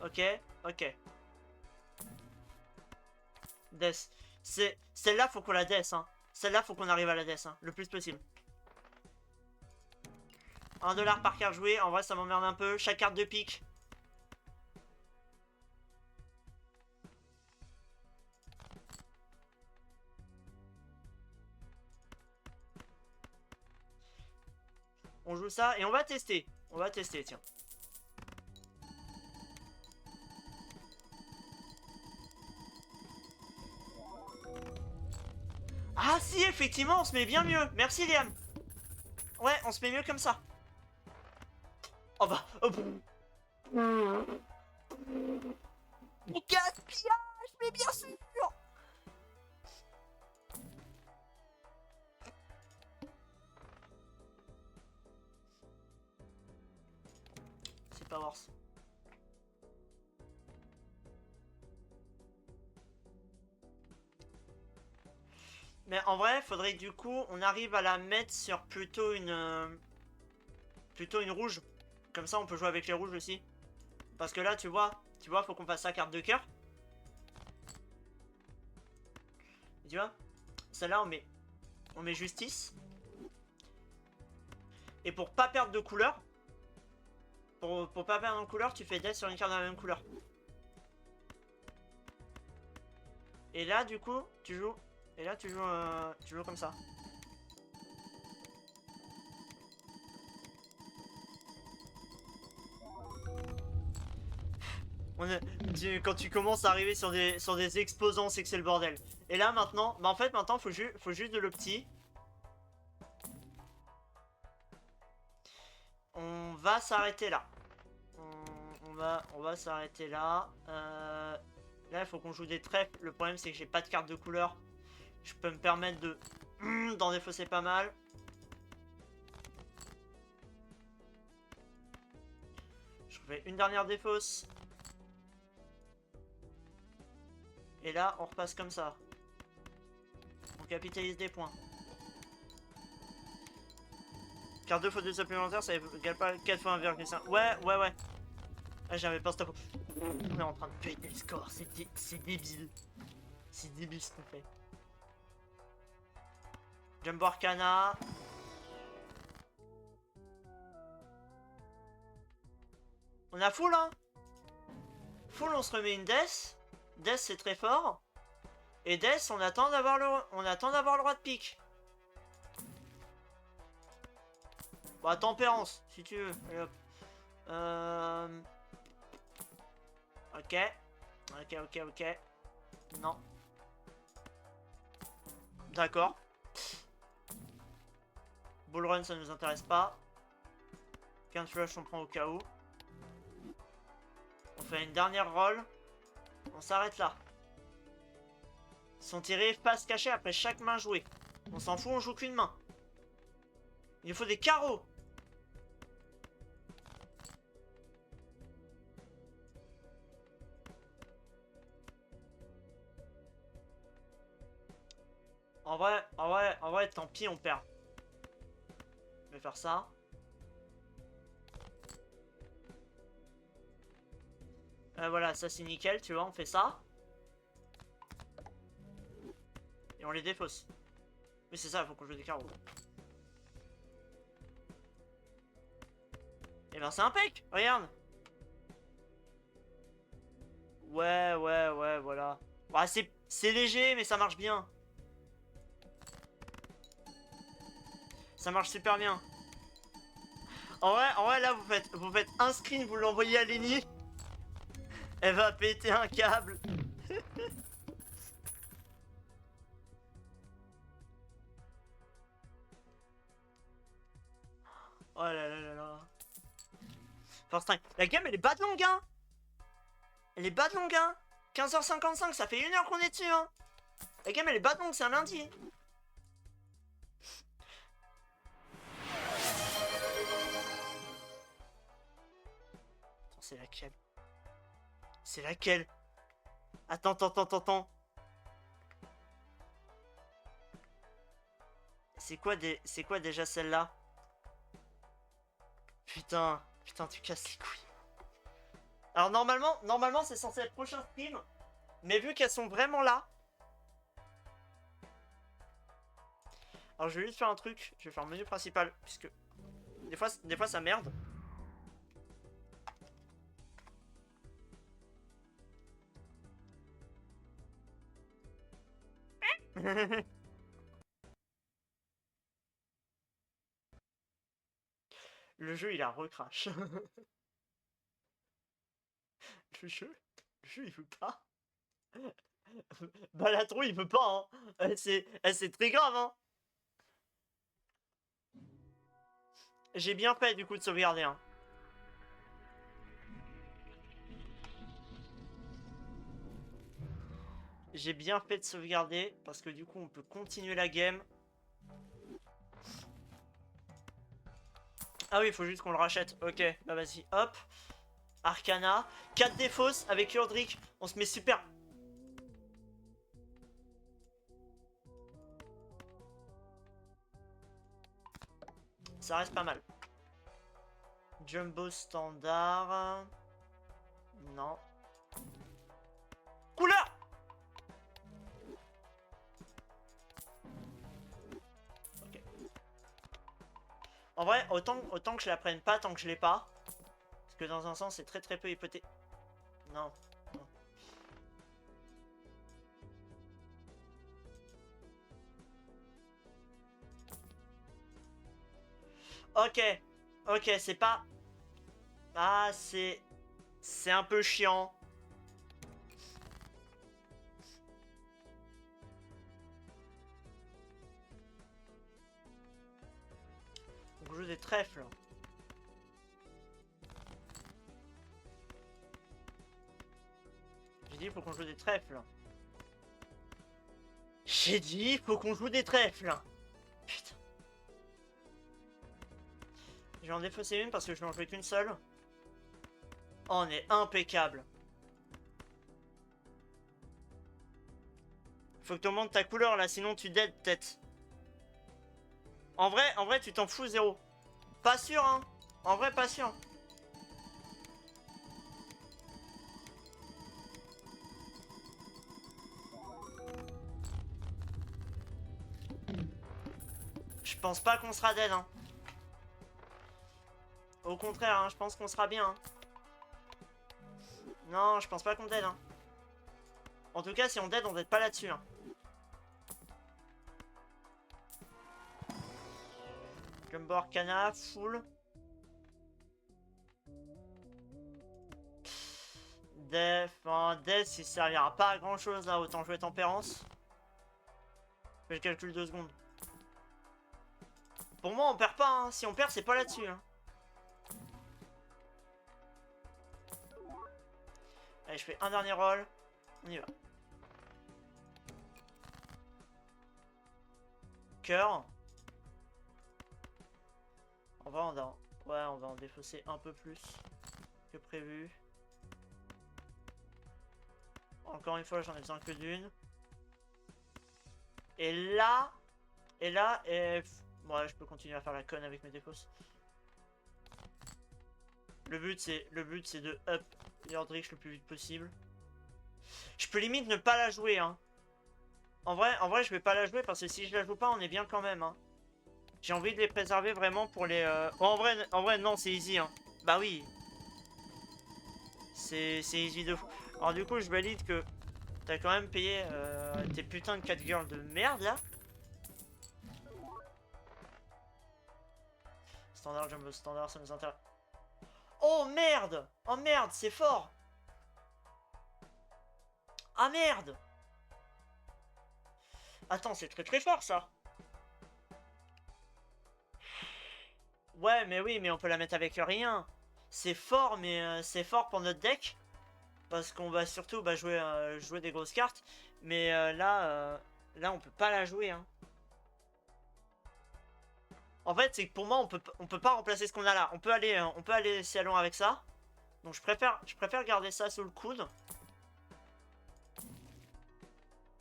Ok, ok. Death. Celle-là, faut qu'on la death, hein. Celle-là, faut qu'on arrive à la death, hein, le plus possible. 1$ par carte jouée, en vrai, ça m'emmerde un peu. Chaque carte de pique. On joue ça et on va tester. On va tester, tiens. Ah si, effectivement, on se met bien mieux. Merci, Liam. Ouais, on se met mieux comme ça. Oh bah... Oh, gaspillage, mais bien sûr. C'est pas worse. Mais en vrai, faudrait que du coup, on arrive à la mettre sur plutôt une rouge. Comme ça, on peut jouer avec les rouges aussi. Parce que là, tu vois, faut qu'on fasse sa carte de cœur. Tu vois, celle-là, on met justice. Et pour pas perdre de couleur, pour pas perdre de couleur, tu fais death sur une carte de la même couleur. Et là, du coup, tu joues. Et là, tu joues comme ça. Quand tu commences à arriver sur des exposants, c'est que c'est le bordel. Et là, maintenant, bah en fait, maintenant, faut juste de l'opti. On va s'arrêter là. On va s'arrêter là. Là, il faut qu'on joue des trèfles. Le problème, c'est que j'ai pas de carte de couleur. Je peux me permettre de d'en défausser pas mal. Je fais une dernière défausse. Et là, on repasse comme ça. On capitalise des points. Car 2 fois 2 supplémentaires, ça égale pas 4 fois 1,5. Ouais. Ah, j'avais pas stop. On est en train de péter le score. C'est débile. C'est débile ce qu'on fait. Jumbo Arcana. On a full, hein. Full, on se remet une Death. Death, c'est très fort. Et Death, on attend d'avoir le roi de pique. Bah, tempérance, si tu veux. Allez, hop. Ok. Non. D'accord. Bullrun, ça nous intéresse pas. 15 flush, on prend au cas où. On fait une dernière roll. On s'arrête là. Ils sont tirés face cachée après chaque main jouée. On s'en fout, on joue qu'une main. Il faut des carreaux. En vrai, tant pis, on perd. Je vais faire ça. Voilà, ça c'est nickel, tu vois, on fait ça. Et on les défausse. Mais c'est ça, il faut qu'on joue des carreaux. Et ben c'est impec, regarde. Ouais, voilà. Bah, c'est léger, mais ça marche bien. Ça marche super bien. En vrai, là, vous faites un screen, vous l'envoyez à Lenny. Elle va péter un câble. Oh là. First time. La game, elle est bas de longue, hein. Elle est bas de longue, hein. 15h55, ça fait 1 heure qu'on est dessus, hein. La game, elle est bas de longue, c'est un lundi. C'est laquelle? C'est laquelle? Attends. C'est quoi déjà celle-là? Putain, tu casses les couilles. Alors normalement c'est censé être prochain stream. Mais vu qu'elles sont vraiment là. Alors je vais juste faire un truc. Je vais faire menu principal. Puisque des fois ça merde. Le jeu il a recrash. Le jeu il veut pas. Balatron il veut pas, hein. C'est très grave, hein. J'ai bien fait du coup de sauvegarder, hein. J'ai bien fait de sauvegarder parce que du coup on peut continuer la game. Ah oui, il faut juste qu'on le rachète. Ok, bah vas-y, hop. Arcana. 4 défausses avec Urdrick. On se met super. Ça reste pas mal. Jumbo standard. Non. Couleur! Ok. En vrai, autant que je la prenne pas tant que je l'ai pas. Parce que dans un sens, c'est très peu hypothé. Non. Non. Ok. Ok, c'est pas... Ah, c'est... C'est un peu chiant. On joue des trèfles. J'ai dit, il faut qu'on joue des trèfles. J'ai dit, il faut qu'on joue des trèfles. Putain. Je vais en défausser une parce que je n'en jouais qu'une seule. Oh, on est impeccable. Faut que tu montes ta couleur là, sinon tu dead peut-être. En vrai, tu t'en fous zéro. Pas sûr, hein. En vrai, pas sûr. Je pense pas qu'on sera dead, hein. Au contraire, hein, je pense qu'on sera bien. Hein. Non, je pense pas qu'on dead, hein. En tout cas, si on dead, on dead pas là-dessus, hein. Jumbo Arcana, full. Def, enfin, Death, il servira pas à grand chose là, autant jouer Tempérance. Je fais le calcul 2 secondes. Pour moi, on perd pas, hein. Si on perd, c'est pas là-dessus, hein. Allez, je fais un dernier roll. On y va. Cœur. On va en défausser un peu plus que prévu. Encore une fois, j'en ai besoin que d'une. Et là... Ouais, je peux continuer à faire la conne avec mes défausses. Le but, c'est de up Yordrix le plus vite possible. Je peux limite ne pas la jouer, hein. En vrai, je vais pas la jouer parce que si je la joue pas, on est bien quand même, hein. J'ai envie de les préserver vraiment pour les... Oh, en vrai, non, c'est easy, hein. Bah oui. C'est easy de fou. Alors du coup, je valide que t'as quand même payé tes putains de 4 girls de merde, là. Standard, jumbo standard, ça nous intéresse. Oh merde! Oh merde, c'est fort! Ah merde! Attends, c'est très fort, ça! Ouais, mais oui, mais on peut la mettre avec rien. C'est fort, mais c'est fort pour notre deck. Parce qu'on va surtout jouer des grosses cartes. Mais là, on peut pas la jouer. Hein. En fait, c'est que pour moi, on peut pas remplacer ce qu'on a là. On peut aller salon avec ça. Donc je préfère garder ça sous le coude.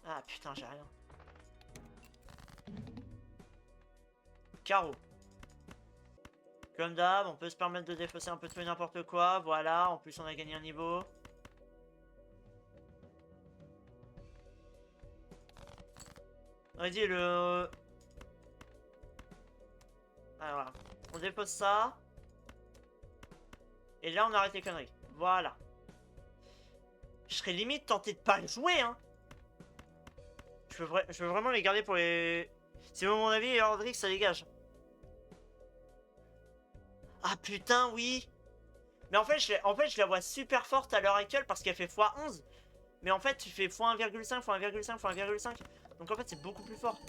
Ah putain, j'ai rien. Carreau. Comme d'hab, on peut se permettre de défausser un peu tout et n'importe quoi. Voilà, en plus on a gagné un niveau. Vas-y, le... Alors voilà. On dépose ça. Et là, on arrête les conneries. Voilà. Je serais limite tenté de pas le jouer, hein. Je veux vraiment les garder pour les... C'est mon avis, et Rodrigue, ça dégage. Ah putain, oui. Mais en fait, je la vois super forte à l'heure actuelle parce qu'elle fait x11. Mais en fait, tu fais x1,5, x1,5, x1,5. Donc en fait, c'est beaucoup plus fort.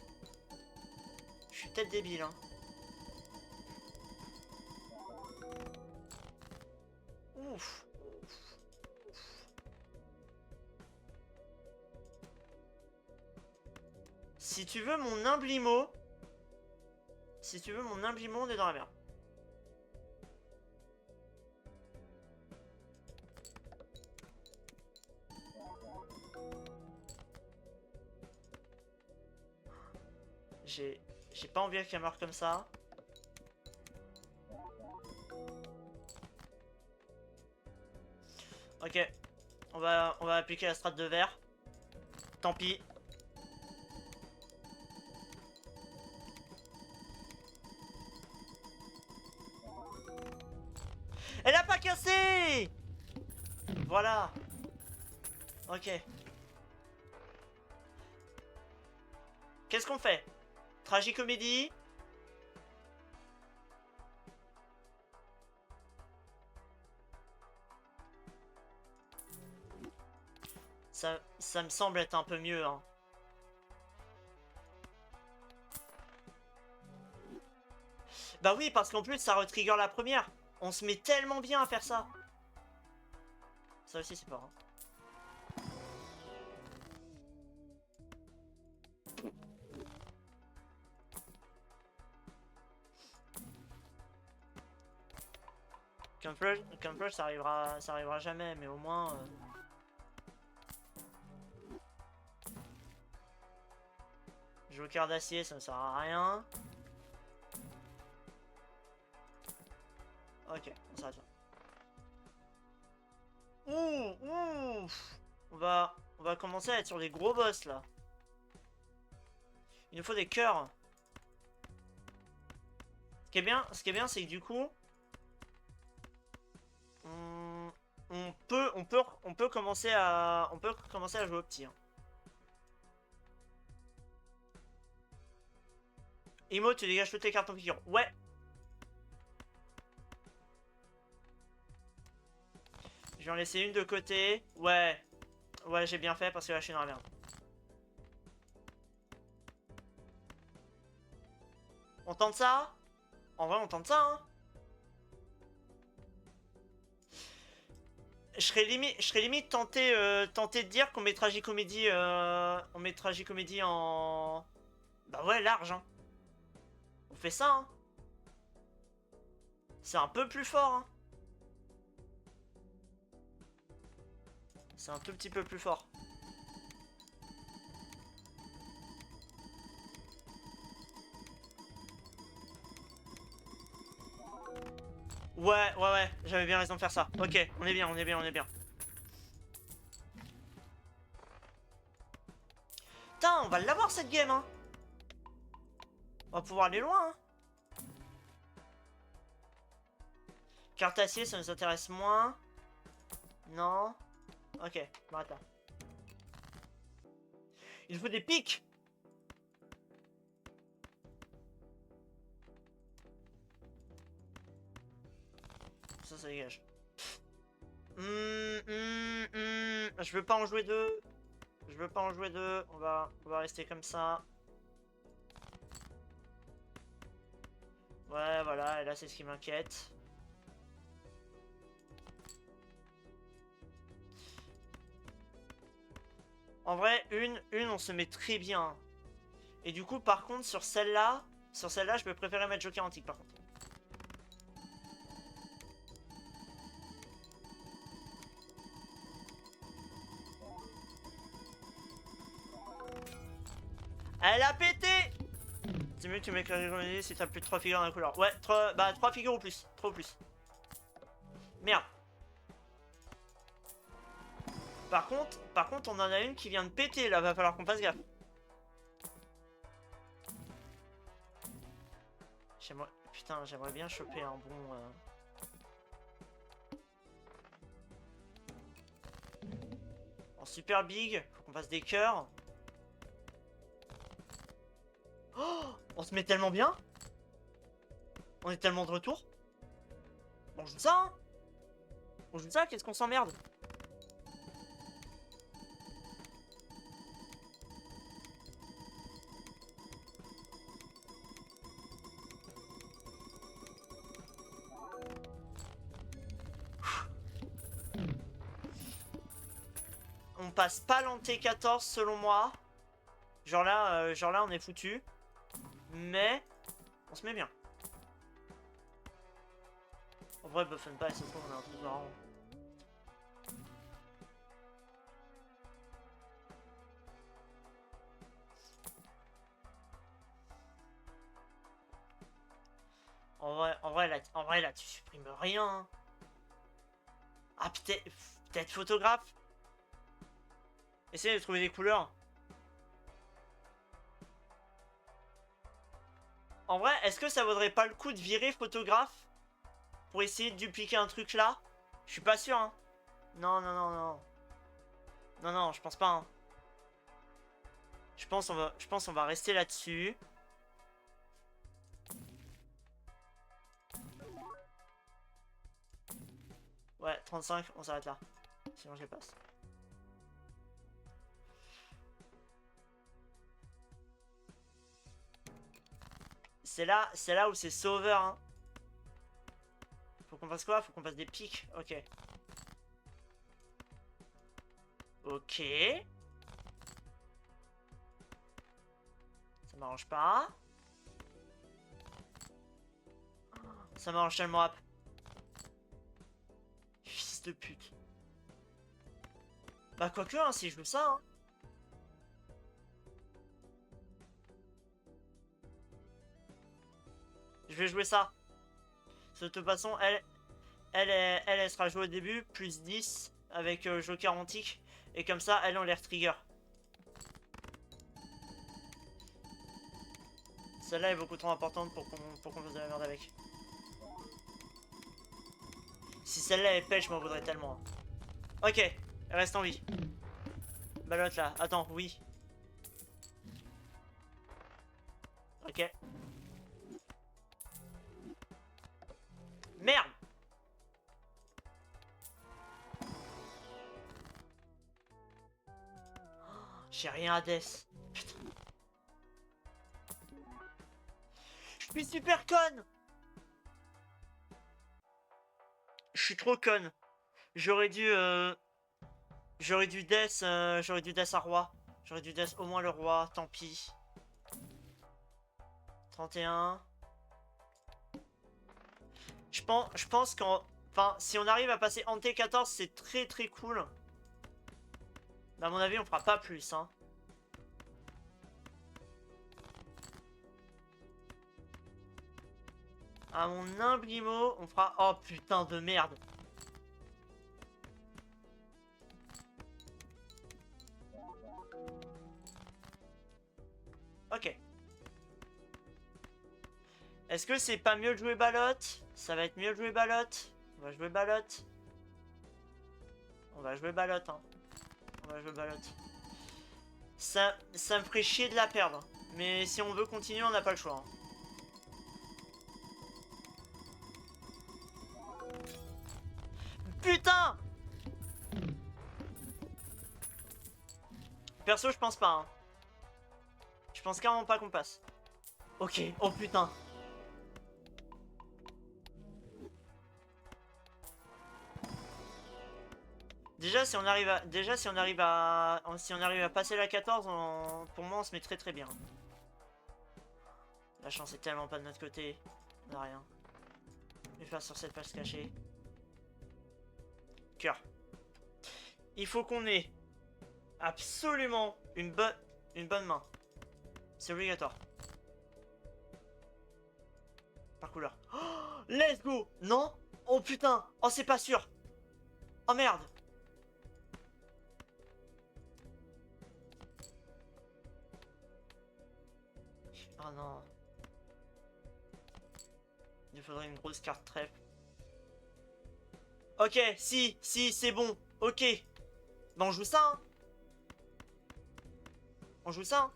Je suis peut-être débile, hein. Ouf. Si tu veux mon humble IMO... Si tu veux mon humble IMO, on est dans la merde. J'ai pas envie qu'elle meure comme ça. Ok. On va appliquer la strat de vert. Tant pis. Elle a pas cassé. Voilà. Ok. Qu'est-ce qu'on fait? Tragicomédie. Ça me semble être un peu mieux, hein. Bah oui, parce qu'en plus, ça retrigger la première. On se met tellement bien à faire ça. Ça aussi, c'est pas grave. Conflush, ça arrivera jamais, mais au moins... Joker d'acier, ça ne sert à rien. Ok, on s'arrête là. Ouh. On va commencer à être sur les gros boss, là. Il nous faut des cœurs. Ce qui est bien, c'est que du coup... On peut commencer à jouer au petit. Hein. Imo, tu dégages toutes les cartes en figure. Ouais. Je vais en laisser une de côté. Ouais. Ouais, j'ai bien fait parce que là, je suis dans la merde. On tente ça? En vrai, on tente ça, hein. Je serais limite tenté de dire qu'on met Tragicomédie en... Bah ouais, large, hein. On fait ça, hein. C'est un peu plus fort, hein. C'est un tout petit peu plus fort. Ouais, j'avais bien raison de faire ça. Ok, on est bien. Putain, on va l'avoir cette game, hein. On va pouvoir aller loin, hein. Carte acier, ça nous intéresse moins. Non. Ok, bon, attends. Il faut des pics. Ça dégage. Je veux pas en jouer deux. On va rester comme ça. Ouais, voilà, et là c'est ce qui m'inquiète. En vrai, on se met très bien. Et du coup, par contre, sur celle-là, je peux préférer mettre Joker antique, par contre. Elle a pété. C'est mieux que tu m'éclaires si t'as plus de 3 figures dans la couleur. Ouais, 3 figures ou plus. 3 ou plus. Merde. Par contre, on en a une qui vient de péter, là. Va falloir qu'on fasse gaffe. Putain, j'aimerais bien choper un bon... En super big. Faut qu'on fasse des cœurs. Oh, on se met tellement bien. On est tellement de retour. On joue ça, hein. On joue ça, qu'est-ce qu'on s'emmerde. On passe pas l'anté 14 selon moi. Genre là, on est foutu. Mais on se met bien. En vrai, Buffen pas, ça se trouve, on a un truc marrant. En vrai, là, tu supprimes rien. Ah, peut-être Peut-être photographe. Essayez de trouver des couleurs. En vrai, est-ce que ça vaudrait pas le coup de virer photographe pour essayer de dupliquer un truc là? Je suis pas sûr, hein. Non, non, non, non. Non, non, je pense pas, hein. Je pense on va rester là-dessus. Ouais, 35, on s'arrête là. Sinon je les passe. C'est là où c'est sauveur, hein. Faut qu'on fasse quoi? Faut qu'on fasse des pics. Ok. Ok. Ça m'arrange pas. Ça m'arrange tellement rap. Fils de pute. Bah quoique, hein, si je veux ça, hein. Je vais jouer ça. De toute façon, elle sera jouée au début, plus 10 avec Joker antique. Et comme ça, elle, on les trigger. Celle-là est beaucoup trop importante pour qu'on fasse de la merde avec. Si celle-là est pêche, je m'en voudrais tellement. Ok, elle reste en vie. Ballotte là, attends, oui. Ok. Merde! J'ai rien à Death. Putain. Je suis super conne! Je suis trop conne. J'aurais dû... J'aurais dû Death... J'aurais dû Death à roi. J'aurais dû Death au moins le roi, tant pis. 31. Je pense qu'en... Enfin, si on arrive à passer Ante 14, c'est très très cool. Mais à mon avis, on fera pas plus, hein. À mon humble mot, on fera... Oh putain de merde. Ok. Est-ce que c'est pas mieux de jouer ballotte? Ça va être mieux de jouer ballotte. On va jouer ballotte. On va jouer ballotte, hein. On va jouer ballotte. Ça me ferait chier de la perdre. Mais si on veut continuer, on n'a pas le choix, hein. Putain! Perso, je pense pas, hein. Je pense carrément pas qu'on passe. Ok, oh putain. Déjà si on arrive à passer la 14, pour moi on se met très très bien. La chance est tellement pas de notre côté. On a rien. Je vais faire sur cette page cachée. Cœur. Il faut qu'on ait absolument une bonne main. C'est obligatoire. Par couleur. Oh, let's go! Non? Oh putain! Oh c'est pas sûr! Oh merde! Oh non. Il faudrait une grosse carte trèfle. Ok, si, c'est bon. Ok. Bah on joue ça, hein. On joue ça, hein.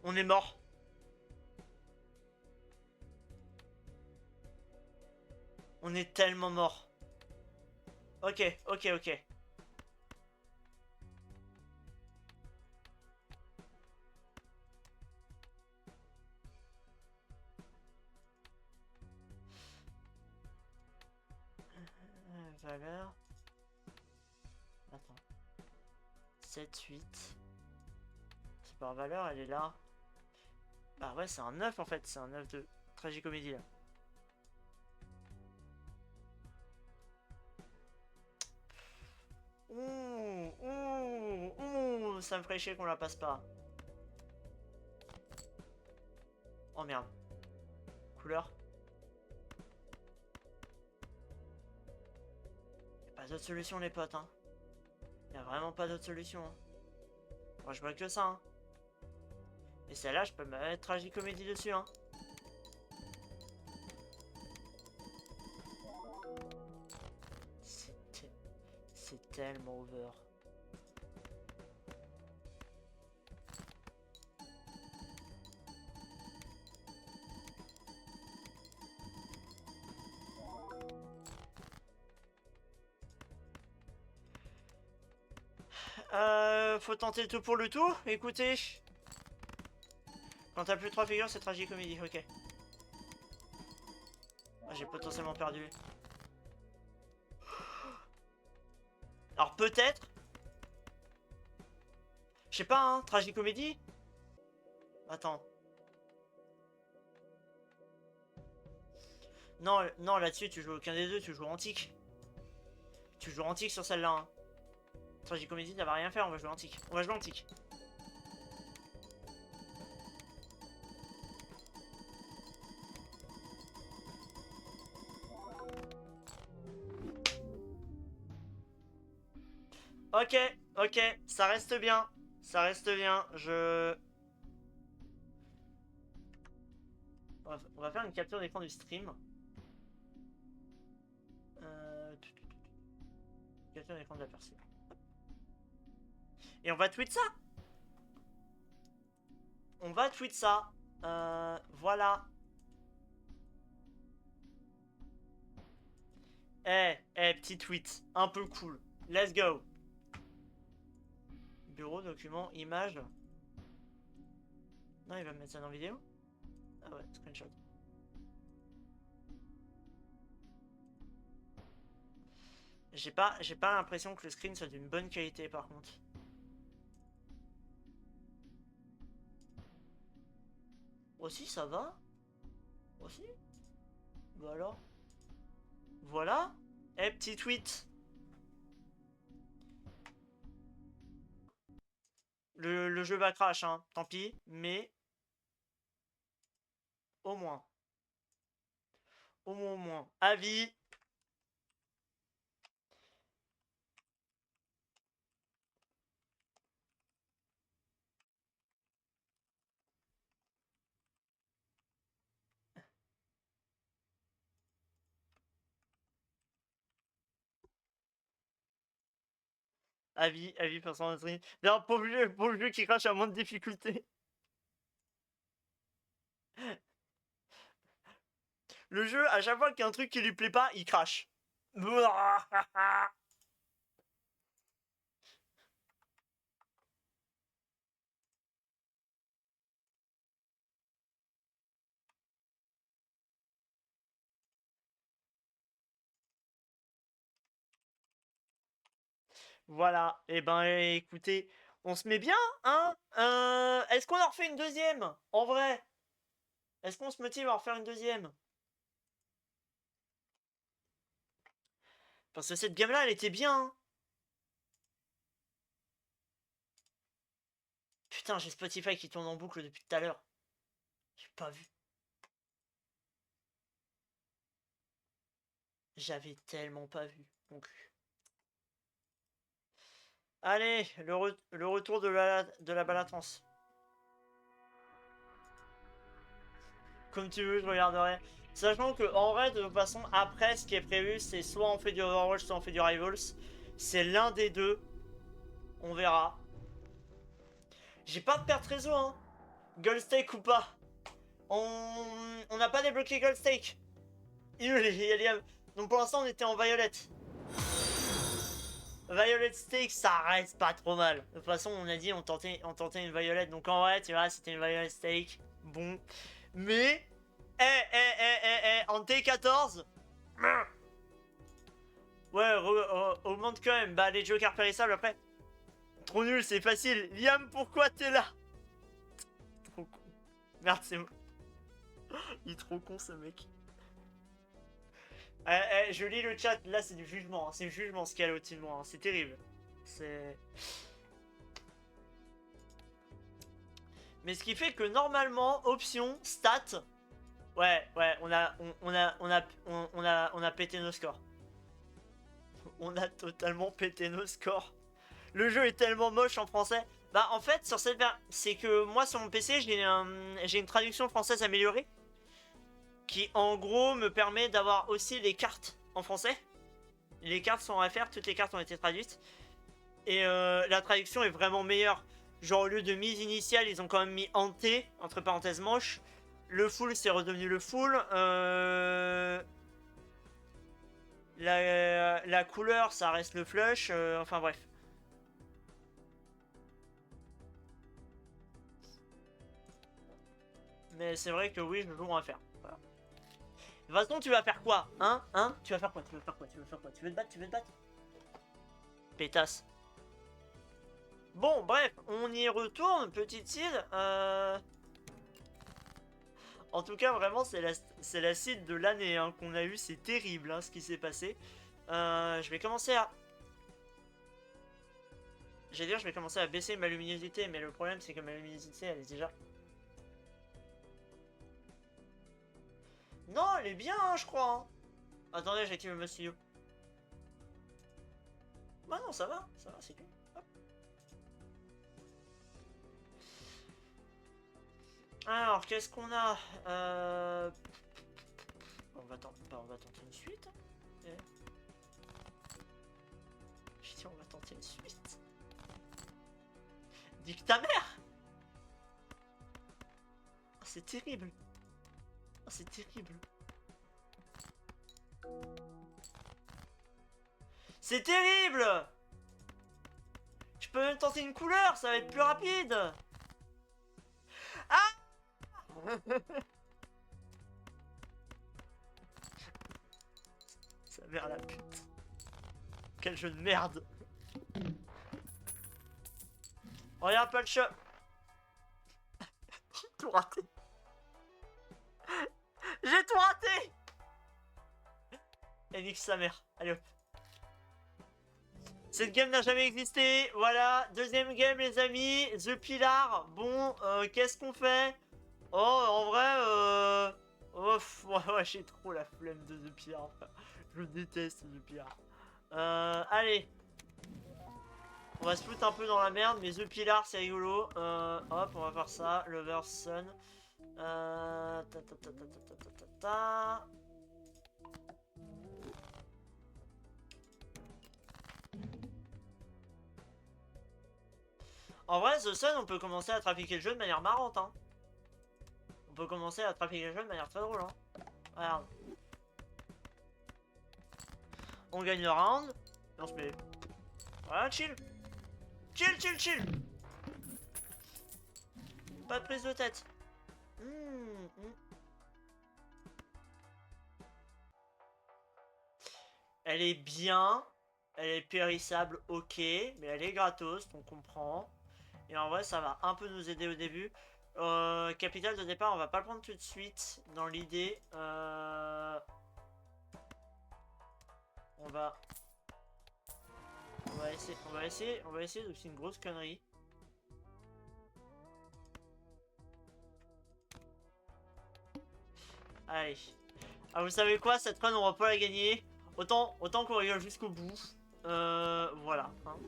On est mort. On est tellement mort. Ok, ok, ok. Valeur. Attends. 7, 8. C'est par valeur, elle est là. Bah ouais, c'est un 9 en fait. C'est un 9 de tragicomédie là. Ouh. ça me ferait chier qu'on la passe pas. Oh merde. Couleur. Y'a pas d'autre solution les potes hein. Y'a vraiment pas d'autre solution hein. Moi je vois que ça hein. Et celle-là je peux mettre tragicomédie dessus hein. C'est tellement over. Faut tenter le tout pour le tout. Écoutez. Quand t'as plus de 3 figures, c'est tragicomédie. Ok. Ah, j'ai potentiellement perdu. Alors peut-être. Je sais pas, hein. Tragicomédie. Attends. Non, non là-dessus, tu joues aucun des deux. Tu joues antique. Tu joues antique sur celle-là. Hein. Tragicomédie, ça va rien faire. On va jouer antique. On va jouer antique. Ok, ok, ça reste bien. Ça reste bien. On va faire une capture d'écran du stream. Capture d'écran de la personne. Et on va tweet ça. On va tweet ça. Voilà. Petit tweet. Un peu cool. Let's go. Bureau, document, image. Non, il va me mettre ça dans vidéo. Ah ouais, screenshot. J'ai pas l'impression que le screen soit d'une bonne qualité par contre. Aussi, ça va. Aussi. Bah alors. Voilà. Petit tweet. Le jeu va crash, hein. Tant pis. Mais. Au moins. Au moins. Avis. Avis personne stream. D'ailleurs, pauvre jeu qui crache à moins de difficulté. Le jeu, à chaque fois qu'il y a un truc qui lui plaît pas, il crache. Voilà. Et ben, écoutez, on se met bien, hein. Est-ce qu'on en refait une deuxième? En vrai? Est-ce qu'on se motive à en refaire une deuxième? Parce que cette game-là, elle était bien. Hein. Putain, j'ai Spotify qui tourne en boucle depuis tout à l'heure. J'ai pas vu. J'avais tellement pas vu. Donc. Allez, le retour de la balatance. Comme tu veux, je regarderai. Sachant que en vrai, de toute façon, après, ce qui est prévu, c'est soit on fait du Overwatch, soit on fait du Rivals. C'est l'un des deux. On verra. J'ai pas de perte réseau, hein. Gold Stake ou pas. On n'a pas débloqué Gold Stake. Donc pour l'instant, on était en Violet. Violet Stake, ça reste pas trop mal. De toute façon, on a dit on tentait une Violet. Donc en vrai, tu vois, c'était une Violet Stake. Bon. Mais... en T14... Ouais, augmente quand même. Bah, les jokers périssables après. Trop nul, c'est facile. Liam, pourquoi t'es là? Trop con. Merde, c'est moi. Il est trop con ce mec. Je lis le chat, là c'est du jugement. Hein. C'est du jugement ce qu'il y a au-dessus de moi. Hein. C'est terrible. C'est. Mais ce qui fait que normalement, option, stats, ouais, on a pété nos scores. On a totalement pété nos scores. Le jeu est tellement moche en français. Bah en fait, sur cette c'est que moi sur mon PC, j'ai une traduction française améliorée qui en gros me permet d'avoir aussi les cartes en français. Les cartes sont à faire, toutes les cartes ont été traduites. Et la traduction est vraiment meilleure. Genre au lieu de mise initiale, ils ont quand même mis ante, entre parenthèses moche. Le full, c'est redevenu le full. La couleur, ça reste le flush. Enfin bref. Mais c'est vrai que oui, je joue à faire. Voilà. De toute façon, tu vas faire quoi? Hein? Tu vas faire quoi? Tu veux faire quoi? Tu veux faire quoi? Tu veux te battre? Tu veux te battre? Pétasse. Bon, bref, on y retourne, petite île. En tout cas, vraiment, c'est la seed de l'année hein, qu'on a eu. C'est terrible hein, ce qui s'est passé. Je vais commencer à... J'allais dire, je vais commencer à baisser ma luminosité, mais le problème, c'est que ma luminosité, elle est déjà... Non, elle est bien, hein, je crois. Hein. Attendez, j'active le mode studio. Bah non, ça va, c'est cool. Hop. Alors, qu'est-ce qu'on a on va tenter une suite. J'ai dit, on va tenter une suite. Dis que ta mère. Oh, c'est terrible. Oh, c'est terrible. C'est terrible. Je peux même tenter une couleur, ça va être plus rapide. Ah. Sa mère la pute. Quel jeu de merde. Regarde pas le chat. J'ai tout raté. J'ai tout raté. Et nique sa mère. Allez hop. Cette game n'a jamais existé. Voilà, deuxième game les amis. The Pillar. Bon, qu'est-ce qu'on fait? Oh, en vrai, ouais, j'ai trop la flemme de The Pillar. Je déteste The Pillar. Allez. On va se foutre un peu dans la merde, mais The Pillar c'est rigolo. Hop, on va faire ça. Lover's Son. En vrai, The Sun, on peut commencer à trafiquer le jeu de manière marrante. Hein. On peut commencer à trafiquer le jeu de manière très drôle. Hein. Regarde. On gagne le round. Et on se met. Voilà, chill. Chill. Pas de prise de tête. Elle est bien. Elle est périssable, ok. Mais elle est gratos, on comprend. Et en vrai, ça va un peu nous aider au début. Capital de départ, on va pas le prendre tout de suite. Dans l'idée, on va essayer de faire une grosse connerie. Allez. Ah, vous savez quoi, cette run, on va pas la gagner. Autant qu'on rigole jusqu'au bout. Voilà. Hein.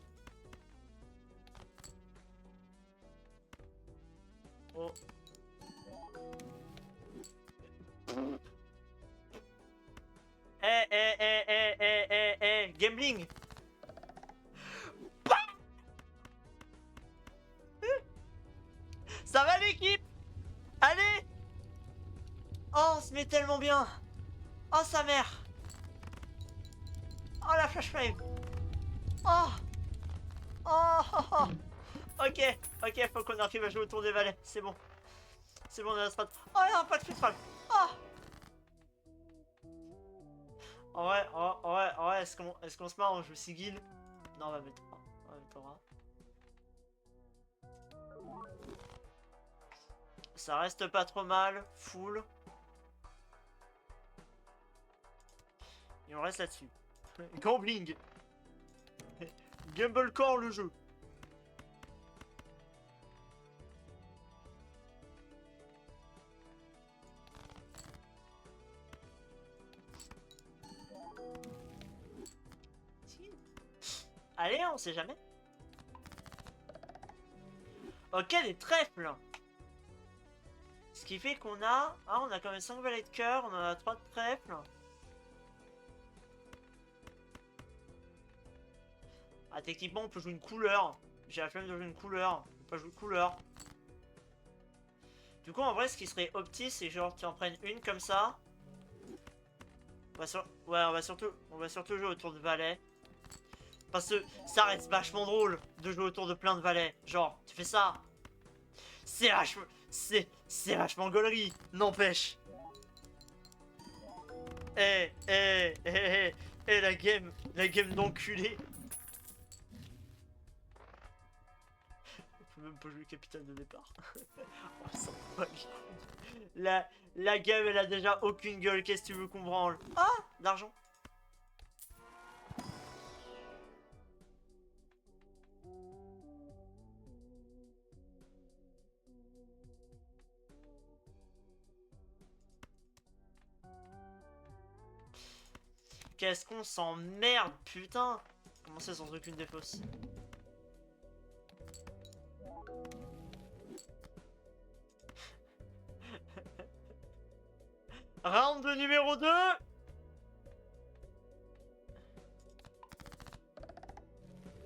Oh. Gambling. Ça va l'équipe? Allez. Oh, on se met tellement bien. Oh, sa mère. Oh, la flashflame. Oh. Oh. Ok, faut qu'on arrive à jouer autour des valets. C'est bon, on a la strat. Oh non, pas de filtrage. Oh. En vrai, est-ce qu'on se marre, on joue Sigil? Non, on va mettre Aura. Ça reste pas trop mal, full. Et on reste là-dessus. Gambling. Gumblecore le jeu. Allez, on sait jamais. Ok, des trèfles. Ce qui fait qu'on a... Ah, on a quand même 5 valets de cœur, on en a 3 de trèfles. Ah, techniquement, on peut jouer une couleur. J'ai la flemme de jouer une couleur. On peut jouer une couleur. Du coup, en vrai, ce qui serait opti, c'est genre tu en prennes une comme ça. Ouais, on va surtout jouer autour de valets. Parce que ça reste vachement drôle de jouer autour de plein de valets. Genre, tu fais ça. C'est vachement... C'est vachement gaulerie, n'empêche. La game d'enculé. On peut même pas jouer capitaine de départ. On s'en bat les couilles. La game, elle a déjà aucune gueule, qu'est-ce que tu veux qu'on branle? Ah, d'argent. Qu'est-ce qu'on s'emmerde, putain. Comment ça sans aucune défausse? Round numéro 2.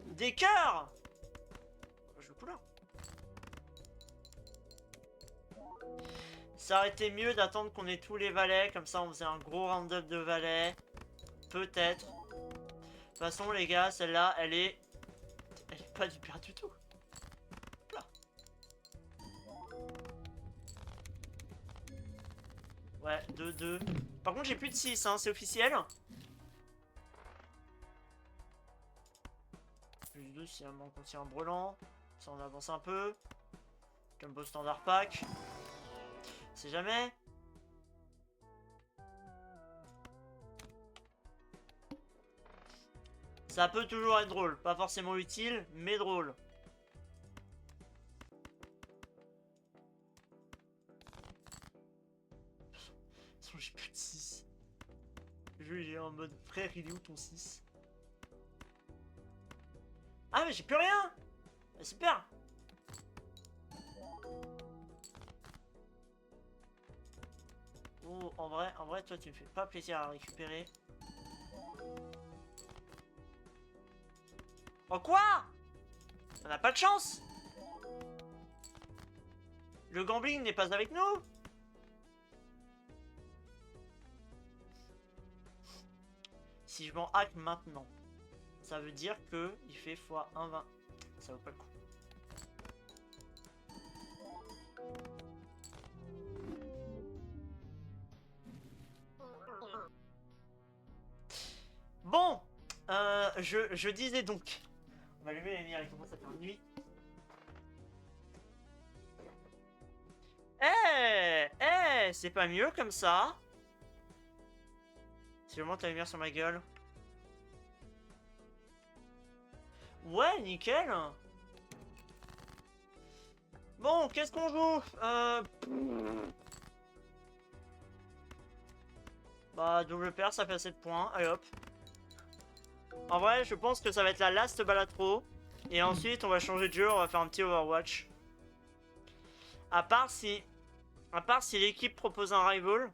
Des cœurs. Je couleur. Ça aurait été mieux d'attendre qu'on ait tous les valets, comme ça on faisait un gros round-up de valets. Peut-être. De toute façon les gars, celle-là, elle est pas hyper du tout. Là. Ouais, 2-2. Par contre j'ai plus de 6, hein, c'est officiel. Plus 2 si on contient un brelan. Ça on avance un peu. Combo standard pack. C'est jamais. Ça peut toujours être drôle. Pas forcément utile, mais drôle. J'ai plus de 6. Le jeu il est en mode frère, il est où ton 6? Ah mais j'ai plus rien. Bah, super. Oh, en vrai, toi tu me fais pas plaisir à récupérer. Oh quoi? On n'a pas de chance. Le gambling n'est pas avec nous. Si je m'en hack maintenant, ça veut dire que il fait x 1,20. Ça vaut pas le coup. Bon, je disais donc. On va allumer les lumières, il commence à faire nuit. C'est pas mieux comme ça. Si je monte la lumière sur ma gueule. Ouais, nickel. Bon, qu'est-ce qu'on joue? Bah, double paire, ça fait 7 points. Allez hop. En vrai, je pense que ça va être la last balatro. Et ensuite, on va changer de jeu, on va faire un petit Overwatch. À part si l'équipe propose un rival.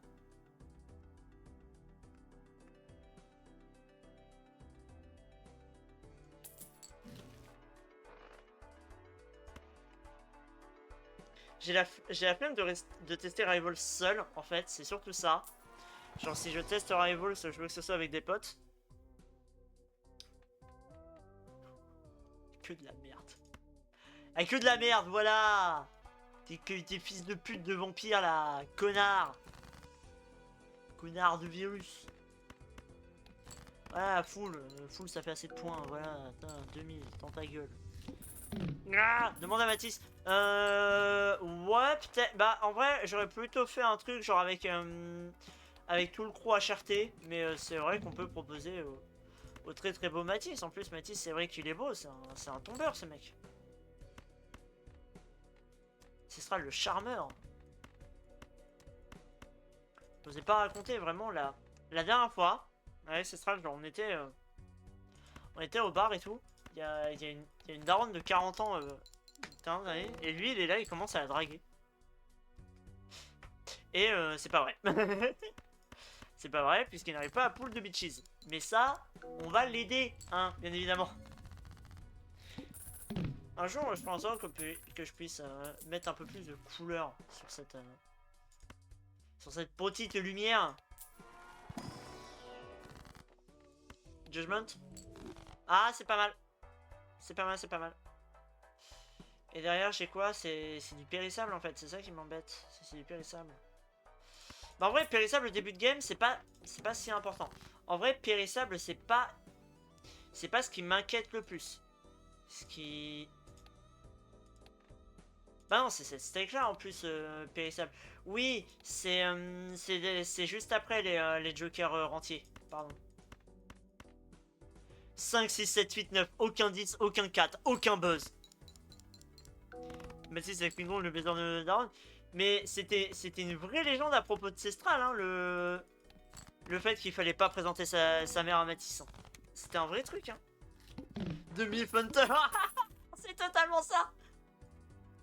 J'ai la flemme de tester rival seul, en fait, c'est surtout ça. Genre, si je teste rival, je veux que ce soit avec des potes. Que de la merde. Ah, que de la merde, voilà. T'es fils de pute de vampire, là. Connard. Connard de virus. Voilà, full ça fait assez de points, voilà. Attends, 2000, dans ta gueule. Ah, demande à Mathis. Ouais, peut-être. Bah, en vrai, j'aurais plutôt fait un truc genre avec tout le crew HRT. Mais c'est vrai qu'on peut proposer au très très beau Mathis. En plus, Mathis, c'est vrai qu'il est beau. C'est un tombeur, ce mec. Ce sera le charmeur. Je vous ai pas raconté vraiment la dernière fois. Ouais, ce sera genre on était au bar et tout. il y a une daronne de 40 ans, et lui, il est là, il commence à la draguer. Et c'est pas vrai. C'est pas vrai, puisqu'il n'arrive pas à pool de bitches. Mais ça, on va l'aider, hein, bien évidemment. Un jour, je pense que je puisse mettre un peu plus de couleur sur cette petite lumière. Judgment. Ah, c'est pas mal. C'est pas mal, c'est pas mal. Et derrière, j'ai quoi? C'est du périssable, en fait. C'est ça qui m'embête. C'est du périssable. Bah, en vrai, périssable, le début de game, c'est pas si important. En vrai, périssable, c'est pas ce qui m'inquiète le plus. Ce qui... Bah non, c'est cette steak là en plus, périssable. Oui, c'est juste après les jokers rentiers. Pardon. 5, 6, 7, 8, 9, aucun 10, aucun 4, aucun buzz. Mais si, c'est Klingon, le baiser de Daron. Mais c'était une vraie légende à propos de Cestral, hein, le fait qu'il fallait pas présenter sa mère à Matisse. C'était un vrai truc, hein. Demi Hunter. C'est totalement ça.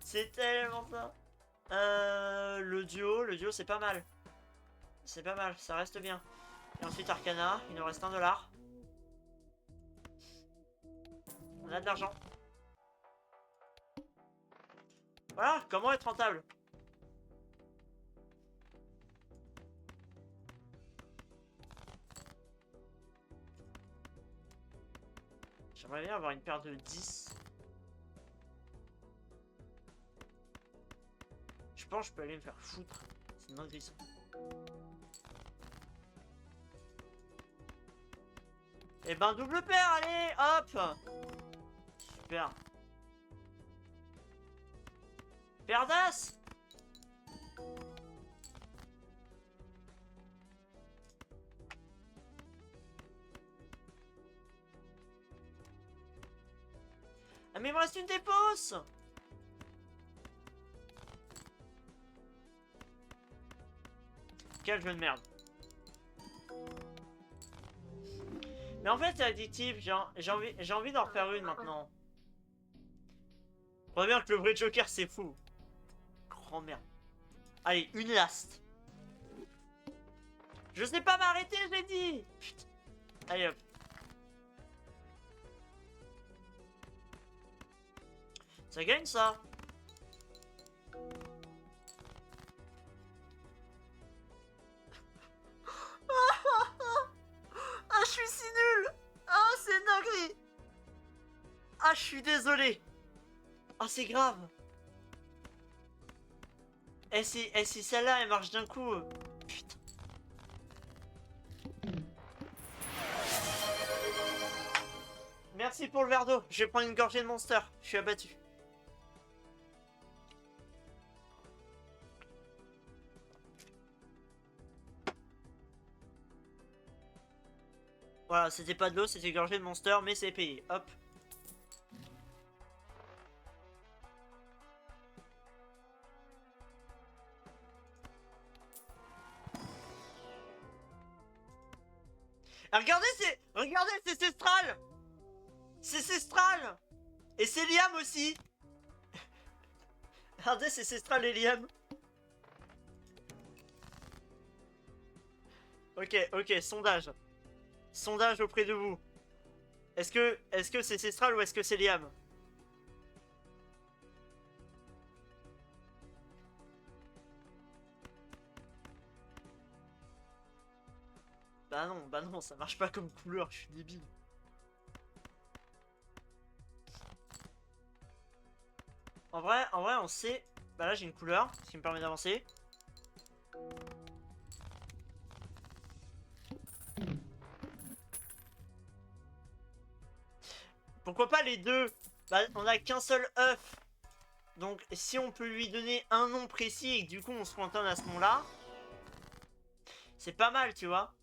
C'est tellement ça. Le duo c'est pas mal. C'est pas mal, ça reste bien. Et ensuite Arcana, il nous reste $1. On a de l'argent. Voilà, comment être rentable? J'aimerais bien avoir une paire de 10. Je pense que je peux aller me faire foutre. C'est une dinguerie ça. Et ben double paire, allez, hop. Super. Paire d'as. Ah mais il me reste une dépose. Quel jeu de merde. Mais en fait c'est addictif, j'ai envie d'en refaire une maintenant. On voit bien que le vrai Joker c'est fou. Grand merde. Allez, une last. Je sais pas m'arrêter, j'ai dit. Putain. Allez hop. Ça gagne ça. Ah, je suis si nul. Ah, c'est une dinguerie. Ah, je suis désolé. Ah, c'est grave. Et si celle-là, elle marche d'un coup. Putain. Merci pour le verre d'eau. Je vais prendre une gorgée de Monster. Je suis abattu. Voilà, c'était pas de l'eau, c'était une gorgée de Monster, mais c'est payé. Hop. Ah, regardez, c'est Cestral. C'est Cestral. Et c'est Liam aussi. Regardez, c'est Cestral et Liam. Ok, sondage. Sondage auprès de vous. Est-ce que c'est Cestral ou est-ce que c'est Liam? Bah non, ça marche pas comme couleur, je suis débile. En vrai, on sait... Bah là, j'ai une couleur, ce qui me permet d'avancer. Pourquoi pas les deux? Bah, on a qu'un seul œuf. Donc, si on peut lui donner un nom précis et que du coup, on se cantonne à ce nom-là, c'est pas mal, tu vois.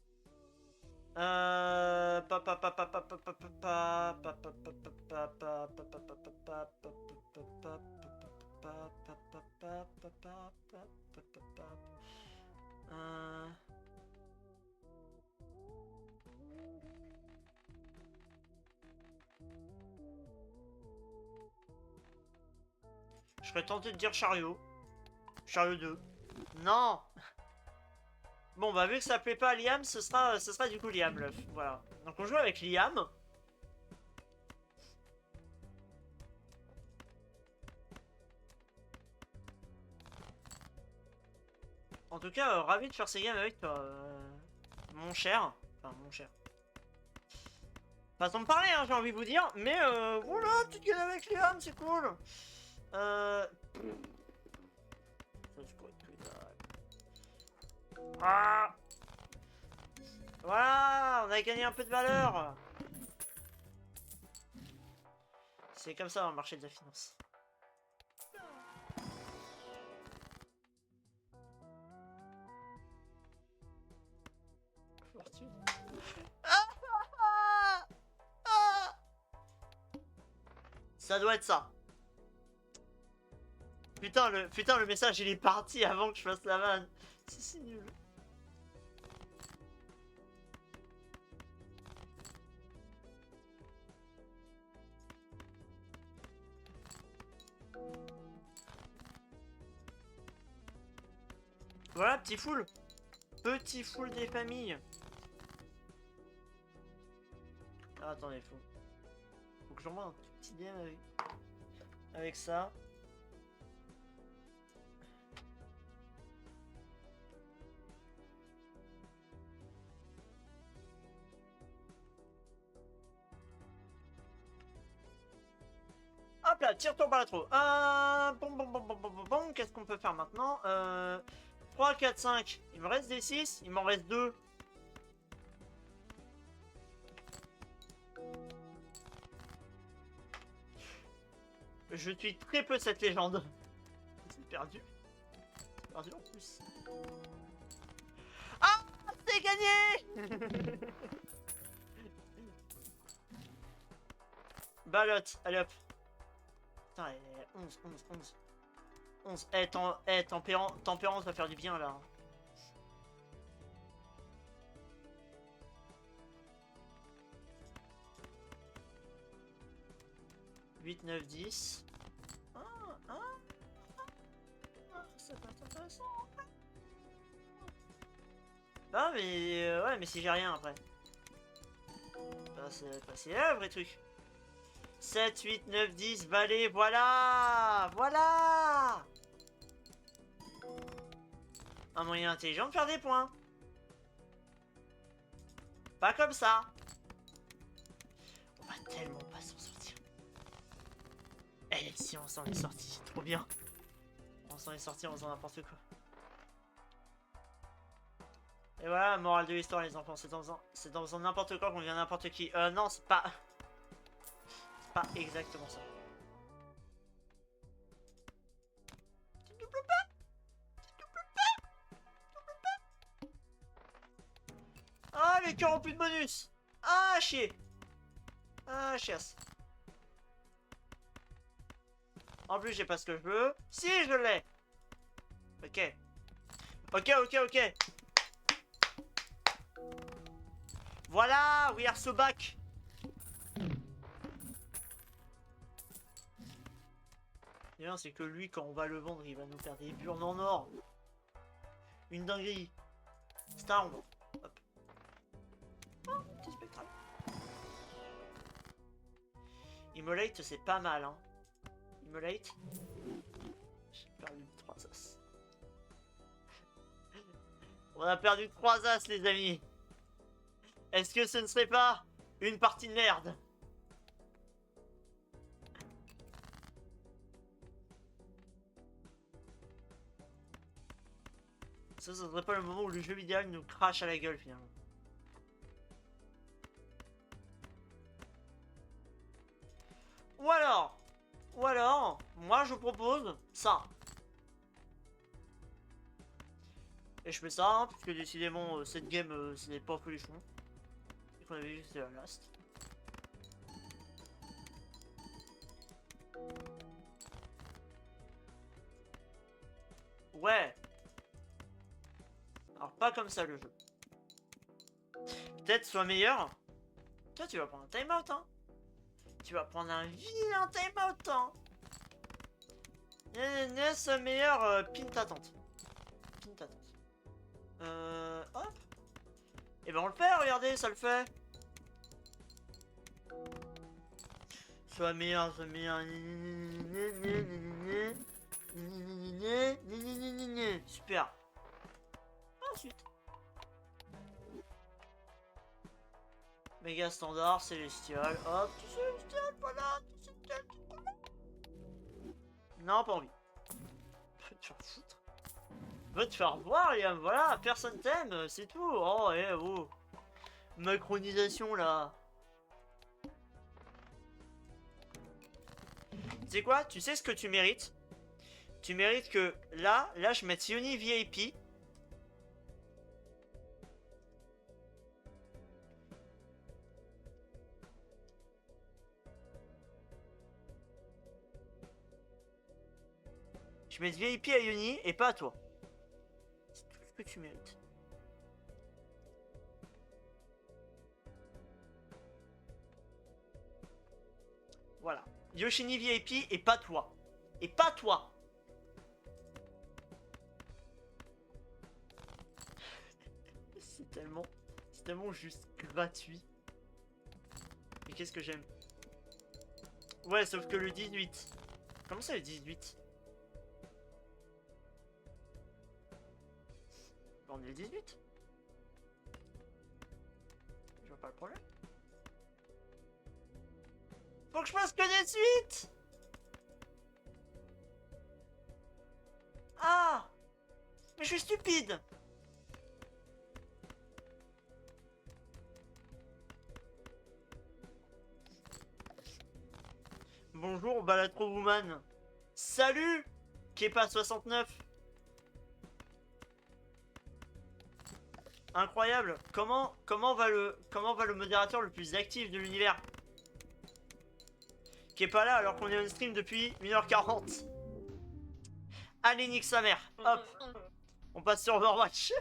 Je serais tenté de dire chariot. Chariot 2. Non. Bon, bah, vu que ça plaît pas à Liam, ce sera du coup Liam, l'œuf. Voilà. Donc, on joue avec Liam. En tout cas, ravi de faire ces games avec toi, mon cher. Enfin, mon cher. Façon de parler, hein, j'ai envie de vous dire. Mais, voilà, petite game avec Liam, c'est cool. Ah. Voilà, on a gagné un peu de valeur. C'est comme ça dans le marché de la finance. Fortune. Ça doit être ça. Putain, le message il est parti avant que je fasse la vanne. C'est si nul. Voilà, petit full. Petit full des familles. Ah, attendez, faut que j'envoie un tout petit game avec ça. Hop là, tire-toi par la trop. Bon, qu'est-ce qu'on peut faire maintenant 3, 4, 5. Il me reste des 6, il m'en reste 2. Je suis très peu cette légende. C'est perdu. C'est perdu en plus. Ah, c'est gagné. Balotte, allez hop. Putain, 11, 11, 11. 11. Tempérance va faire du bien là. 8, 9, 10. Ça peut être intéressant. Ah mais ouais, mais si j'ai rien après. Bah, c'est là le vrai truc. 7, 8, 9, 10, balai, voilà. Voilà. Un moyen intelligent de faire des points. Pas comme ça. On va tellement pas s'en sortir. Eh, si on s'en est sorti, trop bien. On s'en est sorti en faisant n'importe quoi. Et voilà, morale de l'histoire, les enfants, c'est en faisant n'importe quoi qu'on devient n'importe qui. Non, c'est pas... C'est pas exactement ça. Tu doubles pas. Tu doubles pas. Double pas. Ah, les cœurs ont plus de bonus. Ah, chier. Ah, chiasse. En plus, j'ai pas ce que je veux. Si, je l'ai. Ok. Ok, ok, ok. Voilà, we are so back. Et bien, c'est que lui, quand on va le vendre, il va nous faire des burnes en or. Une dinguerie. Star, hop. Oh, petit spectral. Immolate, c'est pas mal, hein. Immolate. J'ai perdu 3 as. On a perdu 3 as, les amis. Est-ce que ce ne serait pas une partie de merde? Ça, ce serait pas le moment où le jeu vidéo nous crache à la gueule, finalement. Ou alors, moi je propose ça. Et je fais ça, hein, puisque décidément, cette game, ce n'est pas folichon. Et qu'on avait vu que c'était la last. Ouais. Alors, pas comme ça, le jeu. Peut-être soit meilleur. Toi, tu vas prendre un timeout, hein. Tu vas prendre un vilain timeout, hein. N'est-ce meilleur pin ta tante. Pin ta tante. Hop. Et ben on le fait, regardez, ça le fait. Soit meilleur, soit meilleur. Super. Ensuite. Méga standard, célestial. Hop, tout célestial, voilà. Tout célestial, voilà. Non, pas envie. Va te faire foutre. Va te faire voir, Liam. Voilà, personne t'aime, c'est tout. Oh, oh. Macronisation là. Tu sais quoi? Tu sais ce que tu mérites? Tu mérites que là, je mette Sioni VIP. Je mets VIP à Yoni et pas à toi. C'est tout ce que tu mérites. Voilà. Yoshini VIP et pas toi. Et pas toi. C'est tellement juste gratuit. Mais qu'est-ce que j'aime. Ouais, sauf que le 18. Comment ça le 18? On est le 18. Je vois pas le problème. Faut que je fasse que des suites. Ah. Mais je suis stupide. Bonjour Balatro Woman. Salut Kepa 69. Incroyable. Comment va le modérateur le plus actif de l'univers qui est pas là alors qu'on est on stream depuis 1h40. Allez nique sa mère. Hop. On passe sur Overwatch.